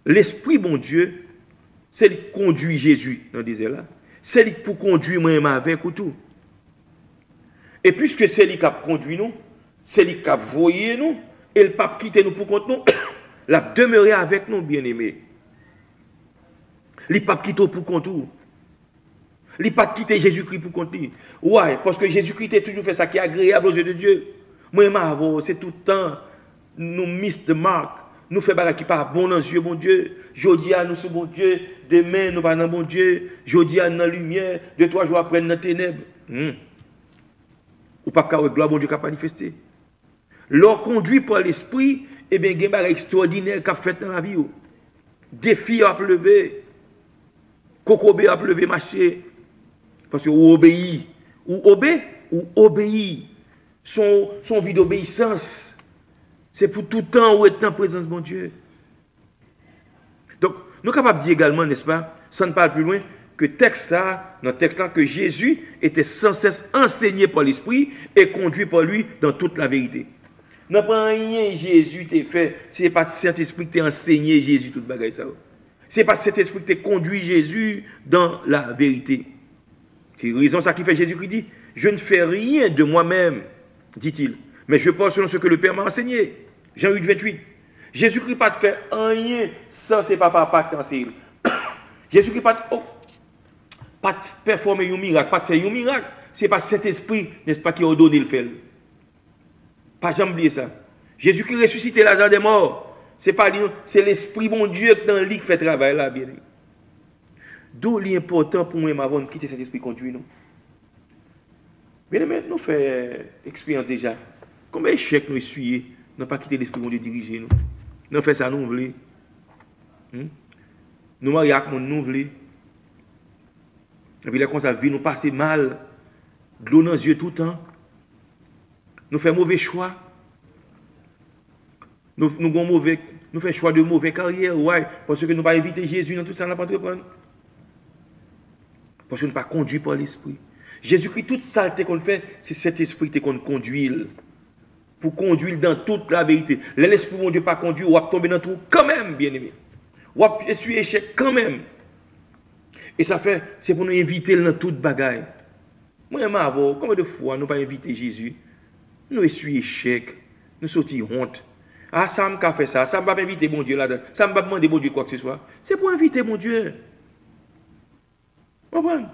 l'Esprit, bon Dieu, c'est lui qui conduit Jésus dans le désert là. C'est lui pour conduire moi-même avec ou tout. Et puisque c'est lui qui a conduit nous, c'est lui qui a voyé nous, et le pape quitte nous pour compte nous, l'a demeuré avec nous, bien-aimés. Le pape quitte pour compte nous. Le pape quitte Jésus-Christ pour compte nous. Ouais, parce que Jésus-Christ a toujours fait ça qui est agréable aux yeux de Dieu. Moi, c'est tout le temps. Nous miss de marque, nous faisons qui pas bon dans les yeux, bon Dieu. Jodi à nous sommes bon Dieu, demain nous pas dans bon Dieu. Jodi à dans la lumière, 2-3 jours après dans les ténèbres. Ou pas qu'à gloire bon Dieu qui a manifesté. L'on conduit par l'esprit, et bien il y a des choses extraordinaires qu'a fait dans la vie. Défi à lever, cocobé à lever, marcher. Parce que ou obéit, ou obéit. Son vie d'obéissance. C'est pour tout temps où être en présence de mon Dieu. Donc, nous sommes capables de dire également, n'est-ce pas, ça ne parle plus loin, que dans le texte là, que Jésus était sans cesse enseigné par l'Esprit et conduit par lui dans toute la vérité. Non pas rien Jésus t'a fait, c'est pas cet esprit qui t'a enseigné Jésus toute bagaille ça. C'est pas cet esprit qui t'a conduit Jésus dans la vérité. C'est raison ça qui fait Jésus qui dit, je ne fais rien de moi-même, dit-il. Mais je parle selon ce que le Père m'a enseigné. Jean 8, 28. Jésus-Christ pas de faire rien sans ses papas pas t'enseigner. Jésus-Christ pas de performer un miracle, pas de faire un miracle. C'est pas cet esprit, n'est-ce pas, qui a ordonné le faire. Pas jamais oublier ça. Jésus-Christ ressuscité Lazare des morts. C'est pas lui, c'est l'esprit bon Dieu qui dans le lit qui fait travail là, bien. D'où l'important pour moi avant de quitter cet esprit conduit nous. Bien aimé, nous faisons expérience déjà. Combien d'échecs nous essuyons, nous pas quitté l'esprit de Dieu diriger nous. Nous faisons ça, nous voulons. Nous marions avec nous voulons. Et puis là, quand ça vit, nous passons mal, de l'eau dans les yeux tout le temps. Nous faisons mauvais choix. Nous faisons choix de mauvais carrière, ouais, parce que nous ne pas inviter Jésus dans tout ça, nous ne pas entreprendre. Parce que nous ne pas conduit par l'esprit. Jésus-Christ, toute saleté qu'on fait, c'est cet esprit qu'on conduit. Pour conduire dans toute la vérité. L'esprit de Dieu pas conduit, ou va tomber dans tout quand même, bien aimé. Ou va essuyer échec quand même. Et ça fait, c'est pour nous inviter dans toute bagaille. Moi, combien de fois nous pas invité Jésus? Nous essuyer échec, nous sortir honte. Ah, ça m'a fait ça, ça m'a pas invité mon Dieu là-dedans, ça m'a pas demandé mon Dieu quoi que ce soit. C'est pour inviter mon Dieu. Comprenez?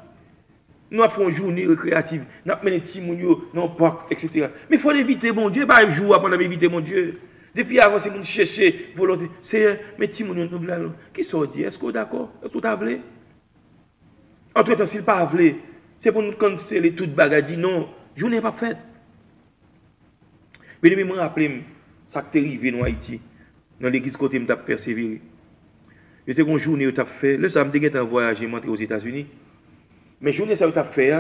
Nous avons une journée récréative, nous avons mené petits mounio, non parc, etc. Mais il faut éviter mon Dieu, pas un jour après éviter mon Dieu. Depuis avant, c'est mon chercher volonté. C'est mes petits mounio, nous voulons. Qui sont dit? Est-ce que vous d'accord? Est-ce que vous avez? Entre-temps, s'il pas voulu, c'est pour nous canceller toute bagarre. Non, journée pas faite. Mais je me rappelle, ça qui est arrivé en Haïti, dans l'église côté, je persévéré. J'étais une journée où je fait, le samedi, j'étais en voyage, monté aux États-Unis. Mais journée ça tu fait,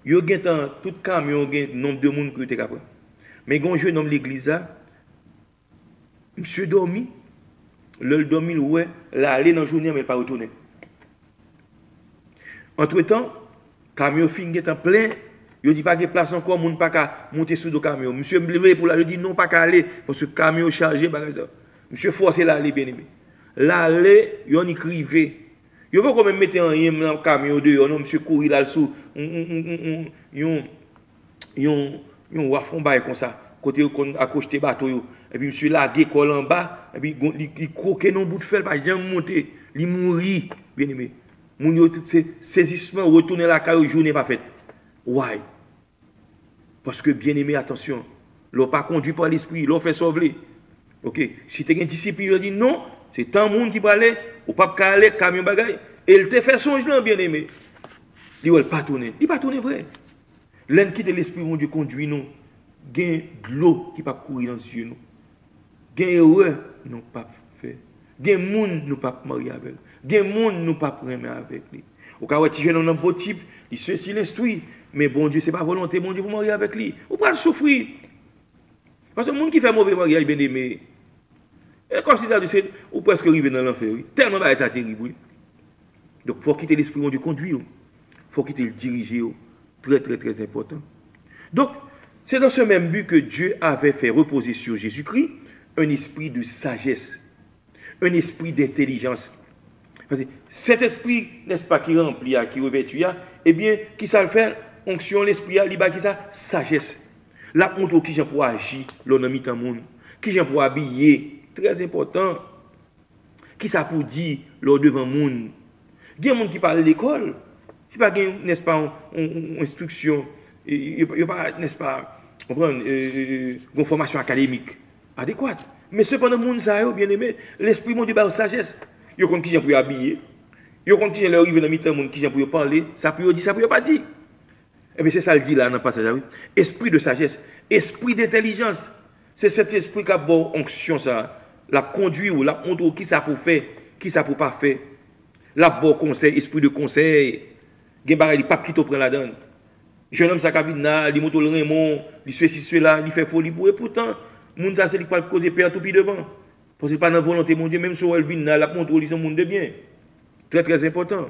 yo gen tout camion gen nombre de monde que tu capable. Mais gon jeune homme l'église là, monsieur dormi, le dormi ouais, là aller dans journée mais pas retourner. Entre-temps, camion fin est en plein, yo dit pas de place encore, monde pas ka monter sur le camion. Monsieur me lever pour là, je dis non pas ka aller parce que camion chargé bagage ça. Monsieur forcé là aller bien aimé. Là aller, yo ni crivé. Yo veux quand même mettre un yem dans le camion dehors, non, monsieur courir là dessous. Yon wafon bail comme ça. Côté qu'on accroché bateau yo. Et puis monsieur lagué col en bas, et puis il croqué non bout de fer pas jamais monter, il mourir, bien aimé. Moun yo tout ces saisissement retourner la caille journée pas faite. Why? Parce que bien aimé attention, l'on pas conduit par l'esprit, l'on fait sauver. OK, si tu as une discipline, il dit non, c'est tant monde qui parlait, ou pas aller camion bagaille, et il te fait songe là bien aimé. Il va pas tourner, il pas tourner vrai. L'un qui l'esprit mon Dieu conduit nous, gain de l'eau qui pas courir dans les yeux nous. Gain erreur non pas fait. Gain monde nous pas marier avec. Gain monde nous pas prendre avec lui. Au cas où tu jeune un beau type, il se laisse l'instruire, mais bon Dieu c'est pas volonté mon Dieu pour marier avec lui. Ou pas le souffrir. Parce que le monde qui fait mauvais mariage bien aimé, et considère que c'est ou presque arrivé dans l'enfer. Tellement ça terrible. Oui. Donc il faut quitter l'esprit mon Dieu conduire. Il faut quitter le diriger. Très très très important. Donc c'est dans ce même but que Dieu avait fait reposer sur Jésus-Christ un esprit de sagesse, un esprit d'intelligence. Parce que cet esprit, n'est-ce pas, qui remplit, qui revêtu, eh bien, qui ça le fait? Onction, l'esprit, il qui ça? Sagesse. La montre qui j'en pour agir, l'on a mis dans le monde. Qui j'en pour habiller, très important. Qui ça pour dire, l'on devant le monde. Il y a des gens qui parlent à l'école. Il n'y a pas, n'est-ce pas, une instruction, il n'y a pas, n'est-ce pas, une formation académique adéquate. Mais cependant, le monde, ça, bien aimé, l'esprit, mon Dieu, la sagesse. Il y a des gens qui pour habiller. Il y a des gens qui arrivent dans le monde, qui pour parler. Ça peut dire, ça peut pas dire. Eh bien, c'est ça le dit là dans le passage. Oui. Esprit de sagesse, esprit d'intelligence. C'est cet esprit qui a bon onction, ça. La conduit ou la montre qui ça pour faire, qui ça pour pas faire. La bon conseil, esprit de conseil. Il y a des gens qui prennent la donne. Jeune homme, ça cabine là, il monte le Raymond, il fait ci, cela, il fait folie pour eux. Pourtant, le monde, ça, c'est lui qui va causer père tout devant. Parce que pas dans la volonté, mon Dieu, même si elle vient là, la montre, ils sont monde de bien. Très, très important.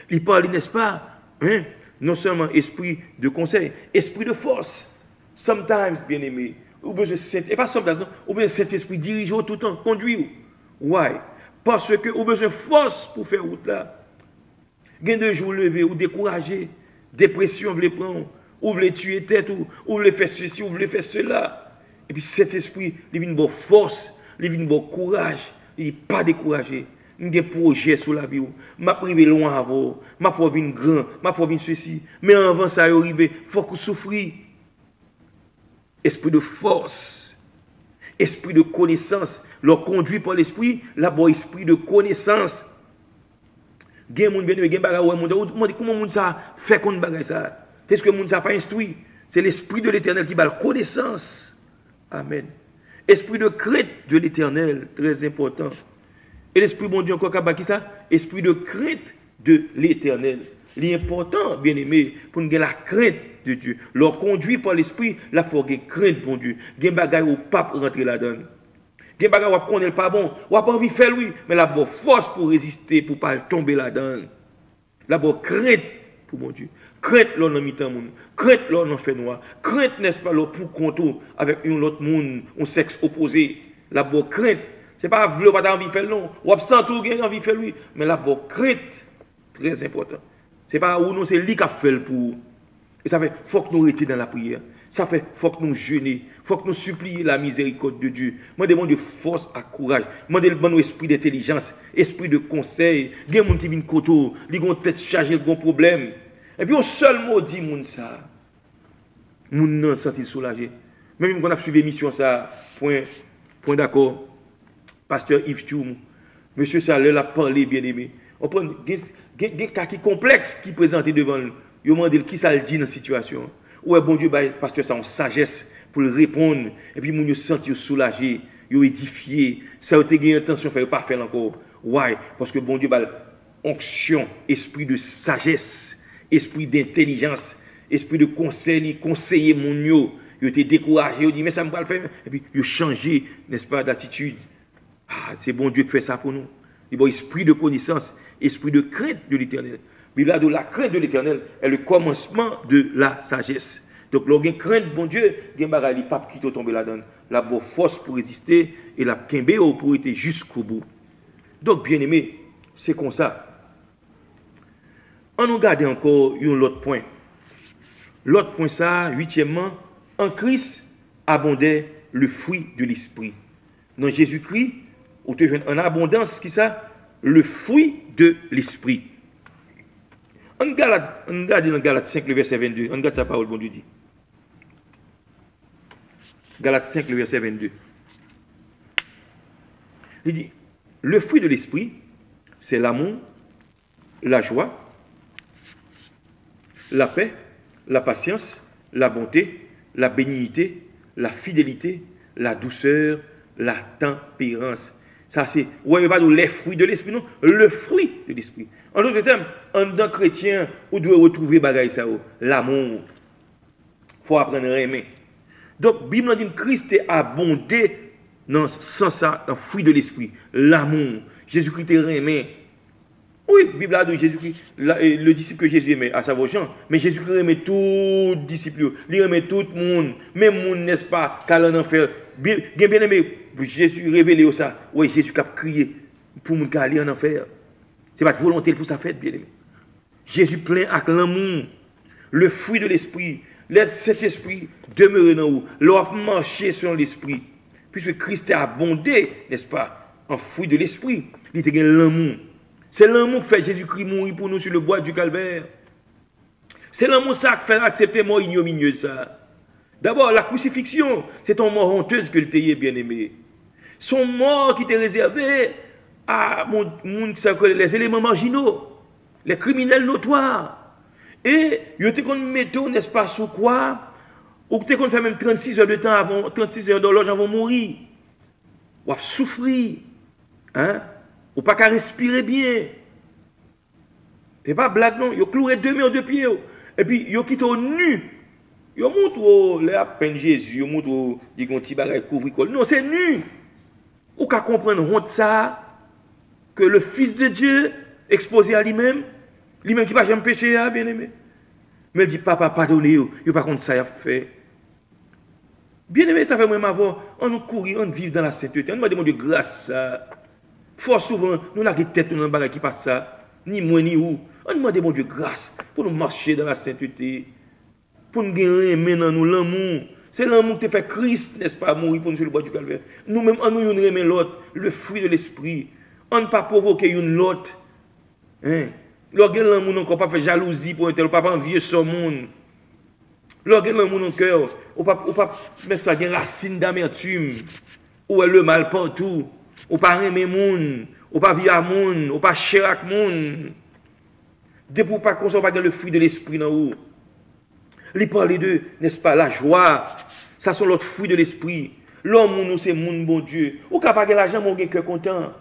Il parle, n'est-ce pas? Hein? Non seulement esprit de conseil, esprit de force. Sometimes, bien aimé, ou besoin de et pas sometimes, non, ou besoin de cet esprit dirige tout le temps, conduit. Why? Parce que ou besoin de force pour faire route là. Gain de jours levé ou découragé, dépression, vous les prendre, ou vous les tuer tête, ou vous les faire ceci, ou vous les faire cela. Et puis cet esprit, il vient de bonne force, il vient de bon courage, il n'est pas découragé. Il y a des projets sur la vie. Je privé loin avant. Je faut venir grand. Je faut venir ceci. Mais avant ça arriver, il faut que souffrir. Esprit de force. Esprit de connaissance. Leur conduit par l'esprit, là bon esprit de connaissance. Gen moun bien gen bagay ouais moun comment moun ça fait qu'on bagay ça. Est-ce que moun ça pas instruit? C'est l'esprit de l'Éternel qui va la connaissance. Amen. Esprit de crainte de l'Éternel, très important. Et l'esprit bon Dieu encore qui ça? Esprit de crainte de l'Éternel. L'important, bien aimé, pour nous avoir la crainte de Dieu. Leur conduit par l'esprit, la faut avoir crainte bon Dieu. Gen bagay ou pas rentrer là-dedans. Gen bagay ou connaît pas bon, ou pas envie faire lui, mais la bonne force pour résister, pour pas tomber là-dedans. La bonne crainte pour bon Dieu. Crainte l'on a mis dans le monde. Crainte l'on a fait noir. Crainte, n'est-ce pas, l'on pour contour avec un autre monde, un sexe opposé. La bonne crainte. Ce n'est pas vouloir pas envie de faire non. Ou absent tout gain envie de faire lui. Mais la bonne crainte, très important. Ce n'est pas où non, c'est lui qui a fait pour. Et ça fait, il faut que nous restions dans la prière. Ça fait, faut que nous jeûnions, faut que nous supplions la miséricorde de Dieu. Moi, demande de force et courage. Moi, demande esprit d'intelligence, esprit de conseil. Il y a des gens qui viennent côté, ils ont tête chargée, ils ont problème. Et puis, un seul mot dit, moun ça. Moun nan senti soulagé. Même quand on a suivi l'émission, ça, point d'accord. Pasteur Yves Tchoum, monsieur Salel a parlé, bien aimé. On prend des cas qui complexes qui présentent devant nous. Ils ont demandé qui ça le dit dans la situation. Ouais, bon Dieu, pasteur, ça en sagesse pour le répondre. Et puis, moun yo senti soulagé, yo édifié. Ça a été une intention, il ne pas faire encore. Ouais, parce que bon Dieu, onction, esprit de sagesse, esprit d'intelligence, esprit de conseil, conseiller mon yo. Yo été découragé, yo dit, mais ça me va le faire. Et puis, yo changé, n'est-ce pas, d'attitude. Ah, c'est bon Dieu qui fait ça pour nous. Il y a esprit de connaissance, esprit de crainte de l'éternel. Mais là, de la crainte de l'éternel est le commencement de la sagesse. Donc, lorsqu'il y a crainte de bon Dieu, il y a un pape qui tombe là-dedans. La bonne force pour résister et la kembe pour être jusqu'au bout. Donc, bien aimé, c'est comme ça. On nous garde encore un autre point. L'autre point, ça, huitièmement, en Christ abondait le fruit de l'esprit. Dans Jésus-Christ, on te joue en abondance, qui ça? Le fruit de l'esprit. On regarde dans Galates 5, le verset 22. On regarde sa parole, bon Dieu dit. Galates 5, le verset 22. Il dit, le fruit de l'esprit, c'est l'amour, la joie, la paix, la patience, la bonté, la bénignité, la fidélité, la douceur, la tempérance. Ça, c'est, ouais, pas les fruits de l'esprit, non, le fruit de l'esprit. En d'autres termes, en tant que chrétien, on doit retrouver bagaille ça, l'amour. Il faut apprendre à aimer. Donc, la Bible dit que Christ est abondé dans ça, dans le fruit de l'esprit, l'amour. Jésus-Christ est aimé. Oui, la Bible a dit Jésus-Christ, le disciple que Jésus aimait, à savoir Jean, mais Jésus-Christ aimait tout disciple, il aimait tout le monde, même le monde, n'est-ce pas, qu'à l'en enfer. Bien aimé, Jésus révélé ça. Oui, Jésus a crié pour nous aller en enfer. Ce n'est pas de volonté pour sa fête, bien aimé. Jésus plein avec l'amour, le fruit de l'esprit, cet esprit demeure dans vous, l'on marcher sur l'esprit, puisque Christ est abondé, n'est-ce pas, en fruit de l'esprit, il était l'amour. C'est l'amour qui fait Jésus-Christ mourir pour nous sur le bois du calvaire. C'est l'amour ça qui fait accepter mort ignominieuse ça. D'abord, la crucifixion, c'est ton mort honteuse que le t'ayez bien aimé. Son mort qui t'est réservé à les éléments marginaux, les criminels notoires. Et ils te qu'on mettre, n'est-ce pas, sous quoi, ou te qu'on fait même 36 heures de temps avant, 36 heures d'horloge avant de mourir. Ou à souffrir. Hein? Ou pas qu'à respirer bien. Et pas blague non, ils cloué 2 mains, 2 pieds. Et puis ils quittent au nu. Ils montrent la peine Jésus, ils montrent des petits bagages couvre-col. Non, c'est nu. Ou qu'à comprendre honte ça que le Fils de Dieu exposé à lui-même qui ne va jamais pécher, bien aimé. Mais il dit papa pardonnez, il pas contre ça il a fait. Bien aimé, ça fait même avant, on nous courir, on vit dans la sainteté, on demande de grâce ça. Fort souvent, nous n'avons tête dans le bagage qui passe ça, ni moi ni où. On demande mon Dieu grâce pour nous marcher dans la sainteté, pour nous gagner maintenant nous l'amour. C'est l'amour qui fait Christ, n'est-ce pas, mourir pour nous sur le bois du calvaire. Nous-mêmes, on nous remet l'autre, le fruit de l'esprit. On ne pas provoquer une l'autre. Hein? Lorsque l'amour n'a pas fait jalousie pour un tel, on ne pas envier son monde. Lorsque l'amour dans le cœur, on ne pas mettre une racine d'amertume, ou le mal partout. Ou pas aimer moun, ou pas vivre à moun, ou pas cher à moun. De pour pas consommer dans le fruit de l'esprit dans vous. Les parler de, n'est-ce pas, la joie. Ça sont l'autre fruit de l'esprit. L'homme nous c'est moun bon Dieu. Ou pas gagner l'argent, mon cœur content.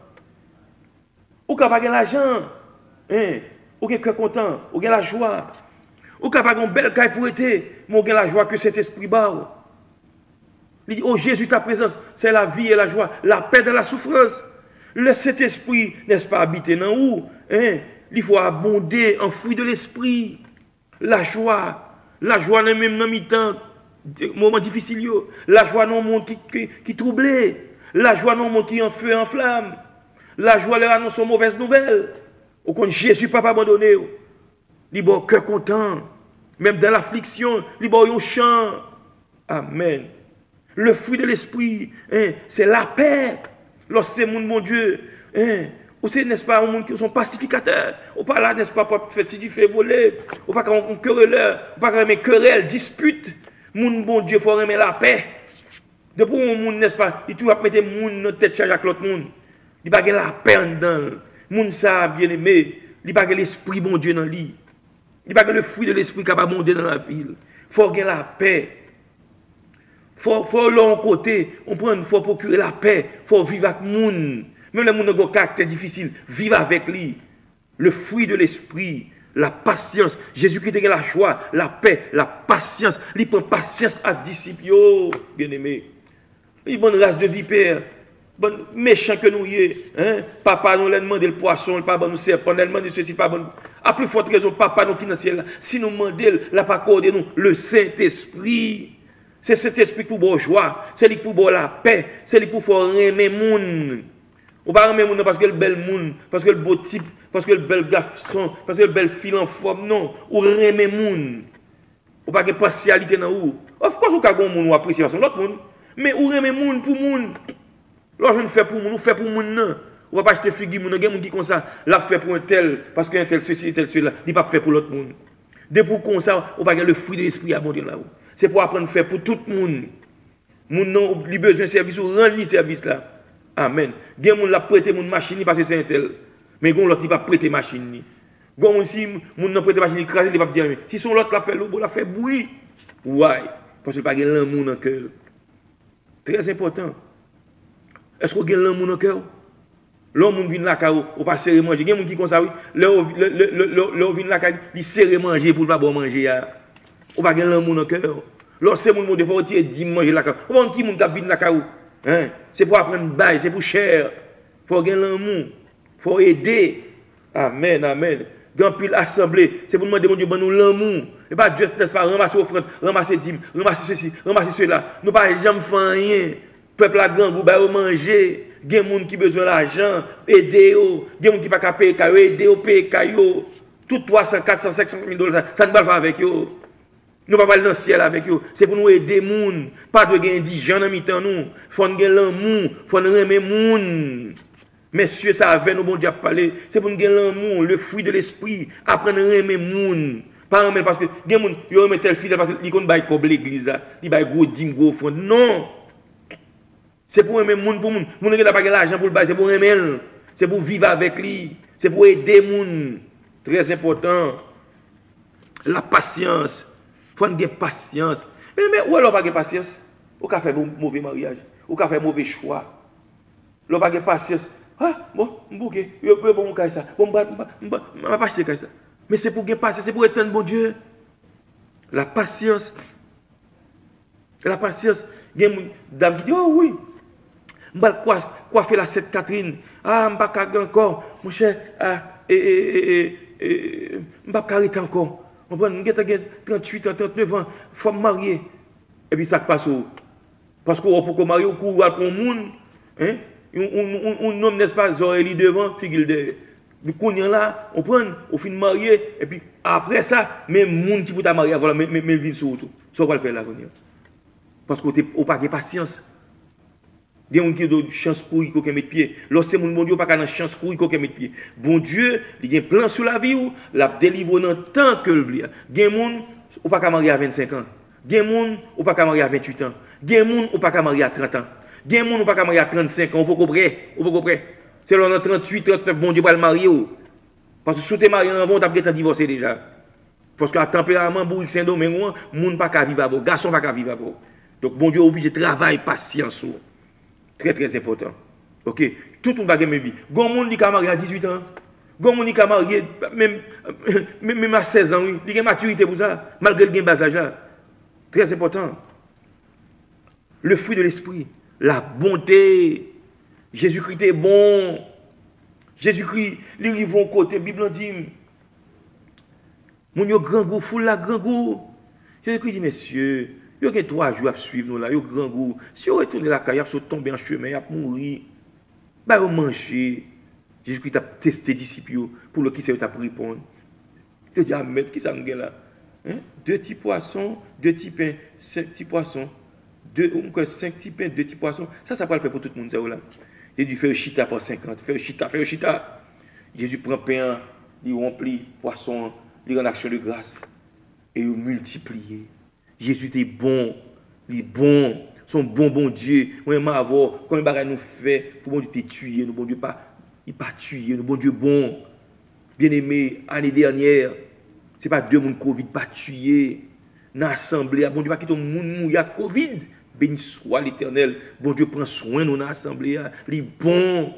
Ou pas gagner l'argent, hein? Ou cœur content, ou la joie. Ou pas gagner une belle caille pour été, mon la joie que cet esprit bat. Il dit, oh Jésus, ta présence, c'est la vie et la joie, la paix dans la souffrance. Laisse cet esprit, n'est-ce pas, habiter dans où? Hein? Il faut abonder en fruit de l'esprit. La joie même dans mi-temps, moment difficile. La joie dans le monde qui troublé. La joie dans le monde qui en feu et en flamme. La joie leur annonce une mauvaise nouvelle. Au compte Jésus, pas abandonné. Il bon cœur content. Même dans l'affliction, il bon un chant. Amen. Le fruit de l'esprit, hein, c'est la paix. Lorsque c'est mon Dieu, hein, ou c'est, n'est-ce pas, un monde qui sont pacificateurs. Ou pas là, n'est-ce pas, pour faire du fait voler. Ou pas qu'on querelleur, ou pas qu'on querelle, dispute. Mon bon Dieu, il faut aimer la paix. Depuis un monde, n'est-ce pas, il va mettre mon notre tête charge avec l'autre monde. Il va la paix en dedans. Moun ça, bien aimé, il va l'esprit bon Dieu dans lui. Il va le fruit de l'esprit qui va monter dans la ville. Il faut gagner la paix. Faut l'autre côté, on prend, faut procurer la paix, faut vivre avec moun. Même les moun ont un caractère difficile, vivre avec lui. Le fruit de l'esprit, la patience. Jésus-Christ a la joie, la paix, la patience. Il prend patience à disciples, bien aimé. Il bonne race de vipère, bon méchant que nous y est. Hein? Papa nous l'a demandé le poisson, le papa nous serpent, nous l'a demandé ceci, pas bon. À plus forte raison, papa nous qui dans le ciel. Si nous demandons, la pas accordé nous le Saint-Esprit. C'est cet esprit pour bon joie, c'est lui pour bon la paix, c'est lui pour faire aimer moun. On va aimer moun parce que le bel moun, parce que le beau type, parce que le bel garçon, parce que le bel fil en forme, non. Ou aimer moun. Ou pas de partialité dans ou. Of course, ou ka gon moun ou apprécier façon l'autre moun. Mais ou aimer moun pour moun. Lorsque on fait pour moun, ou fait pour moun non. On va pas acheter figure moun, gen moun qui comme ça, l'a fait pour un tel parce qu'un tel ceci, tel cela, il pas fait pour l'autre moun. Dès pour comme ça, on va le fruit de l'esprit abondé là haut. C'est pour apprendre à faire pour tout le monde. Moun non, li besoin de service ou rendre li service là. Amen. Gen moun la prêter moun machine parce que c'est un tel. Mais gon l'autre il pas prêter machine ni. Gon moun si moun non prêter machine écraser, il pas dire mais si son l'autre la fait l'eau, la fait bruit. Ouais, parce que pas gen l'amour dans cœur. Très important. Est-ce qu'on gen l'amour dans cœur? L'homme vient la caillou, ou pas serrer manger. Gen moun qui comme ça oui, le vient la caillou, il serrer manger pour pas bon manger. Ou pas gen l'amour dans cœur. Lorsque moun moun faut retirer 10 manger la caillou. Comment qui moun t'a vinn la caillou? Hein? C'est pour apprendre bail, c'est pour cher. Faut gagner l'amour, faut aider. Amen, amen. Grand pile assemblée, c'est pour demander mon Dieu bon nous l'amour. Et pas juste n'est-ce pas ramasser offrande, ramasser dîme, ramasser ceci, ramasser cela. Nous pas jamais faire rien. Peuple à grand goût ba manger. Gen moun qui besoin d'argent, aider yo. Gen moun qui pas payer caillou, aider yo payer caillou. Tout 300, 400, 500 000 dollars, ça ne va pas avec eux. Nous ne pouvons pas aller dans le ciel avec eux. C'est pour nous aider les gens. Pas de gain indigents dans mi-temps nous. Il faut nous gagner l'amour. Il faut nous aimer les gens. Messieurs, ça avait nous bon Dieu parler. C'est pour nous gagner l'amour, le fruit de l'esprit. Apprendre à aimer les gens. Pas aimer parce que les gens, ils aiment tel fidèle parce qu'ils ont bail comme l'église. Ils bail gros dîme, gros fond. Non. C'est pour aimer les gens pour les gens. Les gens n'ont pas l'argent pour le bail. C'est pour aimer. C'est pour vivre avec lui. C'est pour aider les gens. Très important. La patience. Il faut avoir patience. Mais où est-ce pas patience? Ou qu'a fait un mauvais mariage? Ou qu'a fait un mauvais choix? L'on pas patience. Ah, bon, m'bouke, yo bon mon ça. Bon, m'a pas acheter ça. Mais c'est pour gagner patience, c'est pour éteindre bon Dieu. La patience. La patience. Il y a une dame qui dit, oh oui, quoi fait la Sainte Catherine? Ah, m'pas pas encore, mon cher, m'pas pas arrêter encore. On prend 38 ans, 39 ans, il faut me marier. Et puis ça passe où? Parce qu'on peut marier au cours pour le monde. Hein? On nomme, n'est-ce pas, Zoélie devant, figure derrière. Mais quand on est là, on prend, on finit de marier. Et puis après ça, même le monde qui peut te marier, voilà, mais vivre sur tout. Ça, on va le faire là. Parce qu'on n'a pas de patience. Il y a des gens qui ont chance couille qui mettent pied. Lorsque mon bon Dieu pas de chance couille qui mettent pied. Bon Dieu, il y a un plan sur la vie ou la délivre dans tant que le veut. Il y a des gens qui pas marier à 25 ans. Il y a des gens qui pas marier à 28 ans. Il y a des gens qui pas marier à 30 ans. Il y a des gens qui pas marier à 35 ans. On peut comprendre. C'est là dans 38, 39 bon Dieu pas le marier. Parce que si tu es marié avant, tu as peut-être divorcé déjà. Parce que le tempérament bourrique Saint-Domingue, monde pas vivre avec, garçon pas vivre avec. Donc bon Dieu est obligé de travailler patience. Très très important. OK, tout le monde va gagner vie. Gon monde qui a marié à 18 ans. Gon monde qui a marié même à 16 ans oui, il a une maturité pour ça malgré le gain bas âge. Très important. Le fruit de l'esprit, la bonté. Jésus-Christ est bon. Jésus-Christ, ils vont côté Bible dit mon yo grand goût foule la grand goût. Jésus-Christ dit messieurs, il y a 3 jours à suivre nous là, il y a grand goût. Si on retourne la caille, il tomber en chemin, il a mourir. Bah on manger. Jésus-Christ a testé disciples pour le qui c'est t'a répondre. Il dit amen qui ça nous là. Hein? 2 petits poissons, 2 petits pains, 5 petits poissons, 5 petits pains, 2 petits poissons. Ça peut le faire pour tout le monde, ça là. Il dit faire chita pour 50, faire chita. Jésus prend pain, il remplit poisson, il rend action de grâce et il multiplie. Jésus est bon, il est bon, son bon Dieu. Moi, je avoir quand il nous fait pour bon Dieu te tuer, nous bon Dieu pas, il pas tuer, nous bon Dieu bon. Bien aimé, année dernière, c'est pas 2 monde Covid pas tué. Dans l'assemblée, bon Dieu pas quitter monde il y a Covid. Béni soit l'Éternel. Bon Dieu prend soin de nous dans l'assemblée. Il est bon.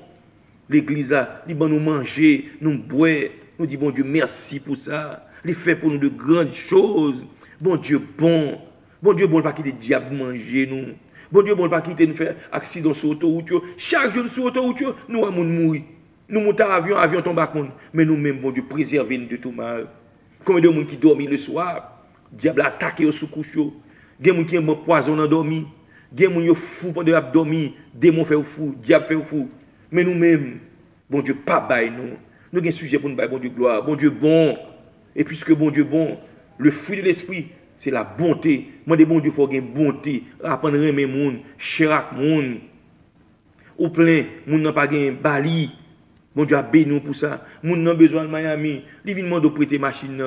L'église là, il bon nous manger, nous boire. Nous dit bon Dieu merci pour ça. Il fait pour nous de grandes choses. Bon Dieu bon. Bon Dieu bon pas quitter le diable manger nous. Bon Dieu bon pas quitter nous faire accident sur l'autoroute. Chaque jour sur l'autoroute, nous allons mourir. Nous montons avion tombe à compte. Mais nous-mêmes, bon Dieu, préserver nous de tout mal. Combien de monde qui dorment le soir, diable a attaqué au sous-couche. Il y a des gens qui ont poison en dormi. Il y a des gens qui sont fous pendant qu'ils dorment. Démon fait fou, diable fait fou. Mais nous-mêmes, bon Dieu, pas bail nous. Nous avons un sujet pour nous bailler, bon Dieu, gloire. Bon Dieu, bon. Et puisque bon Dieu, bon, le fruit de l'esprit, c'est la bonté. Moi, bon Dieu, il faut avoir une bonté. Apprendre à aimer les gens, chérir les gens. Ou plein, les gens n'ont pas de bali. Bon Dieu a béni nous pour ça. Moun nan besoin de Miami. Li vin mande prêter machine.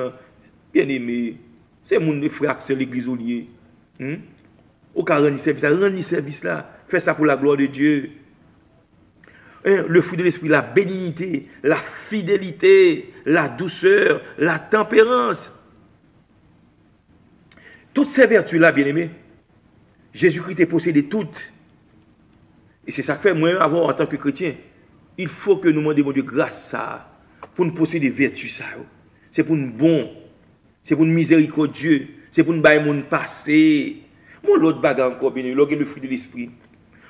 Bien aimé. C'est moun de frère c'est l'église au lieu. Au cas rendre service là. Fais ça pour la gloire de Dieu. Le fruit de l'esprit, la bénignité, la fidélité, la douceur, la tempérance. Toutes ces vertus-là, bien aimé, Jésus-Christ est possédé toutes. Et c'est ça que fait moi avoir en tant que chrétien. Il faut que nous demandions Dieu grâce à ça, pour nous posséder des vertus. C'est pour nous bon, c'est pour nous miséricordieux, c'est pour nous bailler mon passé. Mon l'autre bagarre encore bien, l'autre le fruit de l'esprit.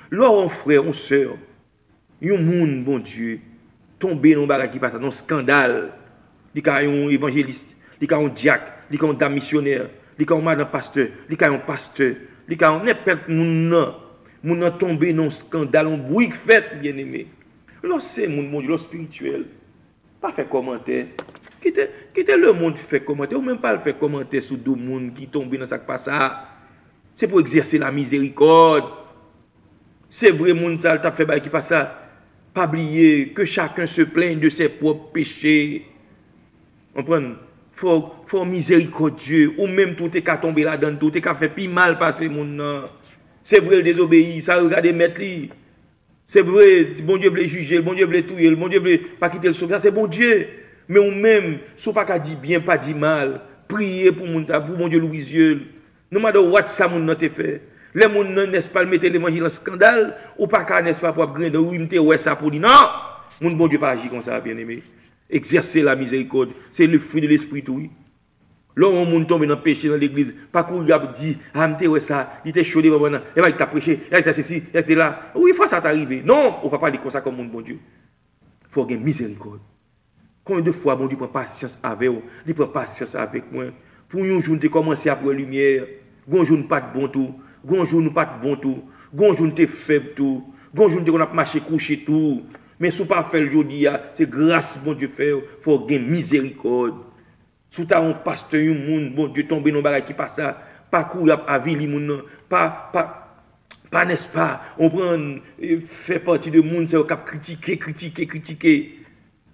L'autre un frère, une soeur, un monde, bon Dieu, tombé dans un bagarre qui passe, dans un scandale. Il y a un évangéliste, il y a un diacre, il y a un dame missionnaire, il y a un madame pasteur, il y a un pasteur, il y a un n'importe monde, mon tombé dans un scandale, un bruit fait, bien aimé. Lorsque c'est mon Dieu, spirituel, pas faire commentaire. Quittez le monde fait commentaire, ou même pas le faire commentaire sur deux monde qui tombent dans ce qui passe. C'est pour exercer la miséricorde. C'est vrai, monde ça, le fait qui passe ça. Pas oublier que chacun se plaigne de ses propres péchés. Comprenez? Faut miséricordieux, ou même tout est qu'à tomber là-dedans, tout est qu'à faire plus mal passer mon. C'est vrai, le désobéir, ça regarde mettre lui. C'est vrai, si bon Dieu veut juger, le bon Dieu veut tuer, le bon Dieu veut pas quitter le sauver, c'est bon Dieu. Mais ou même, si on pas qu'à dire bien, pas dire mal, prier pour mon Dieu Louisieux. Non matter what ça mon nan te fait. Les gens n'est-ce pas mettre l'évangile en scandale, ou pas qu'à n'est-ce pas pour grainer ou imiter ouais ça pour dire non. Mon bon Dieu pas agir comme ça, bien aimé. Exercer la miséricorde, c'est le fruit de l'esprit tout. Là, on monde tombe dans le péché dans l'église. Pas qu'on y a dit, ah, m'te ça, il était chaud, et bah, il t'a prêché, il t'a ceci, il était là. Oui, il faut ça t'arriver. Non, on ne va pas dire comme ça comme mon bon Dieu. Il faut avoir miséricorde. Combien de fois, bon Dieu, prend patience avec vous, il prend patience avec moi. Pour un jour, tu commences à avoir lumière. Un jour, pas de bon tout. Un jour, pas de bon tout. Un jour, tu es faible tout. Un jour, tu as marché couché tout. Mais si tu pas fait le jour d'hier, c'est grâce, bon Dieu, fait. Il faut avoir miséricorde. Si tu as un pasteur, un monde, bon Dieu, tombe dans le bagage qui passe ça, pas courir à vie, pas, n'est-ce pas, on prend, fait partie de monde, c'est au cap critiquer.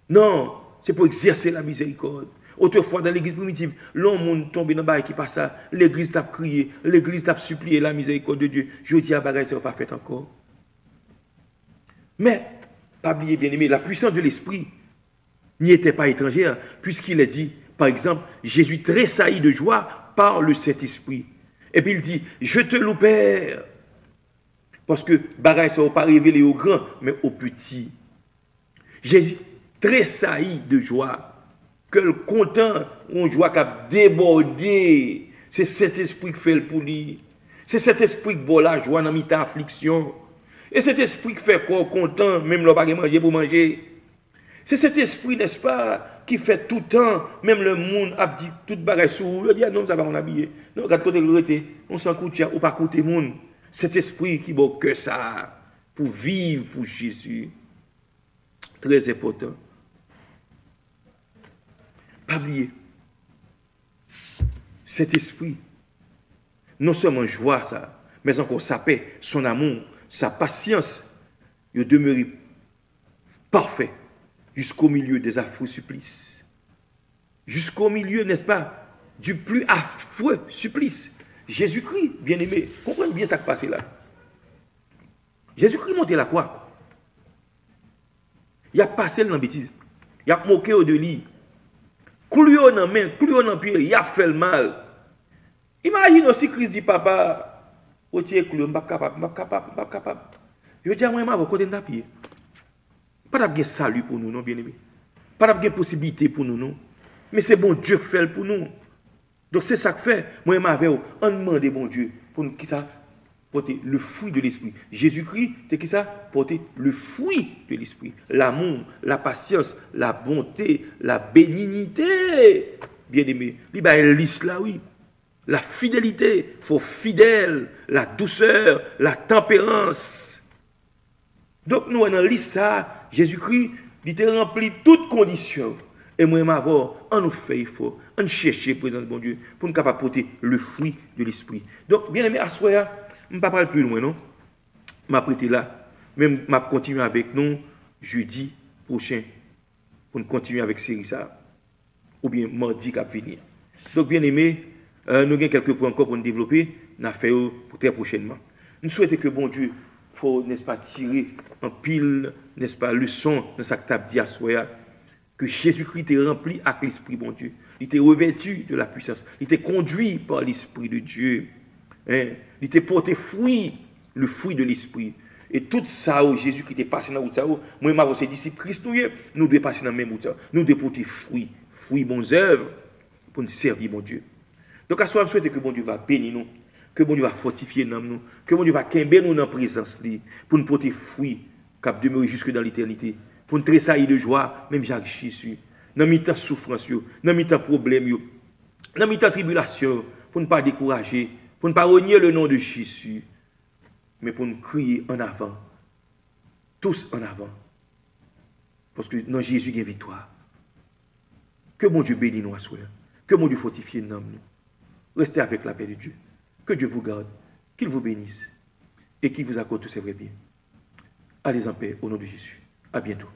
Non, c'est pour exercer la miséricorde. Autrefois, dans l'église primitive, l'homme tombe dans le bagage qui passe ça, l'église t'a crié, l'église t'a supplié la miséricorde de Dieu. Je dis à bagage, c'est pas fait encore. Mais, pas oublier, bien aimé, la puissance de l'esprit n'y était pas étrangère, puisqu'il est dit, par exemple, Jésus tressaillit de joie par le Saint-Esprit. Et puis il dit, je te loue, Père. Parce que bagaille, ça ne va pas révéler aux grands, mais aux petits. Jésus tressaillit de joie. Que le content, on joie qui a débordé. C'est cet esprit qui fait le pour lui. C'est cet esprit qui boit la joie dans ta affliction. Et cet esprit qui fait quoi content, même le pas manger pour manger. C'est cet esprit, n'est-ce pas, qui fait tout le temps, même le monde a dit toute bagaille sous, il dit non, ça va mon habiller. Non, regarde côté le rete, on s'en coûte ou pas coûter monde. Cet esprit qui vaut que ça pour vivre pour Jésus. Très important. Pas oublier. cet esprit, non seulement joie ça, mais encore sa paix, son amour, sa patience, il demeure parfait jusqu'au milieu des affreux supplices. Jusqu'au milieu, n'est-ce pas, du plus affreux supplice. Jésus-Christ, bien-aimé, comprenez bien ça qui passe là. Jésus-Christ montait la croix. Il a passé dans la bêtise. Il a moqué au de lit. Cloué dans la main, cloué dans le pied, il a fait le mal. Imagine aussi Christ dit, papa, au tiers cloué, je ne suis pas capable. Je dis à moi, je vais côté de la pied. Pas de salut pour nous, non, bien-aimé. Pas de possibilité pour nous, non. Mais c'est bon Dieu qui fait pour nous. Donc c'est ça que fait. Moi, je m'avais demandé bon Dieu pour nous, qui ça? Porter le fruit de l'esprit. Jésus-Christ, c'est qui ça? Porter le fruit de l'esprit. L'amour, la patience, la bonté, la bénignité. Bien-aimé. Il y a une liste là, oui. La fidélité, il faut fidèle. La douceur, la tempérance. Donc nous, dans la liste ça, Jésus-Christ, il a rempli toutes conditions. Et moi, on nous fait, il faut, on cherche présence de bon Dieu pour nous capable porter le fruit de l'esprit. Donc, bien aimé, à ce soir, je ne vais pas parler plus loin, non? Je vais prêter là. Même, je vais continuer avec nous jeudi prochain pour nous continuer avec série ça. Ou bien mardi qui va venir. Donc, bien aimé, nous avons quelques points encore pour nous développer. Nous allons faire pour très prochainement. Nous souhaitons que bon Dieu, faut, n'est-ce pas, tirer en pile, n'est-ce pas, leçon dans sa table dit à soir. Que Jésus-Christ est rempli avec l'Esprit, bon Dieu. Il était revêtu de la puissance. Il était conduit par l'Esprit de Dieu. Hein? Il était porté fruit, le fruit de l'Esprit. Et tout ça, Jésus-Christ est passé dans la route, moi et ses disciples, Christ, nous devons passer dans la même route. Nous devons porter fruit, bonnes œuvres, pour nous servir, mon Dieu. Donc, à ce moment, je souhaite que bon Dieu va bénir nous, que bon Dieu va fortifier nous, que bon Dieu va quimber nous dans la présence, pour nous porter fruit, qui demeurer jusque dans l'éternité. Pour nous tressaillir de joie, même Jacques Jésus, dans mi-temps souffrance, dans mi-temps problème, dans mi-temps tribulation, pour ne pas décourager, pour ne pas renier le nom de Jésus, mais pour nous crier en avant, tous en avant, parce que dans Jésus, il y a victoire. Que mon Dieu bénisse nous à soi, que mon Dieu fortifie nous. Restez avec la paix de Dieu. Que Dieu vous garde, qu'il vous bénisse et qu'il vous accorde tous ses vrais biens. Allez en paix au nom de Jésus. À bientôt.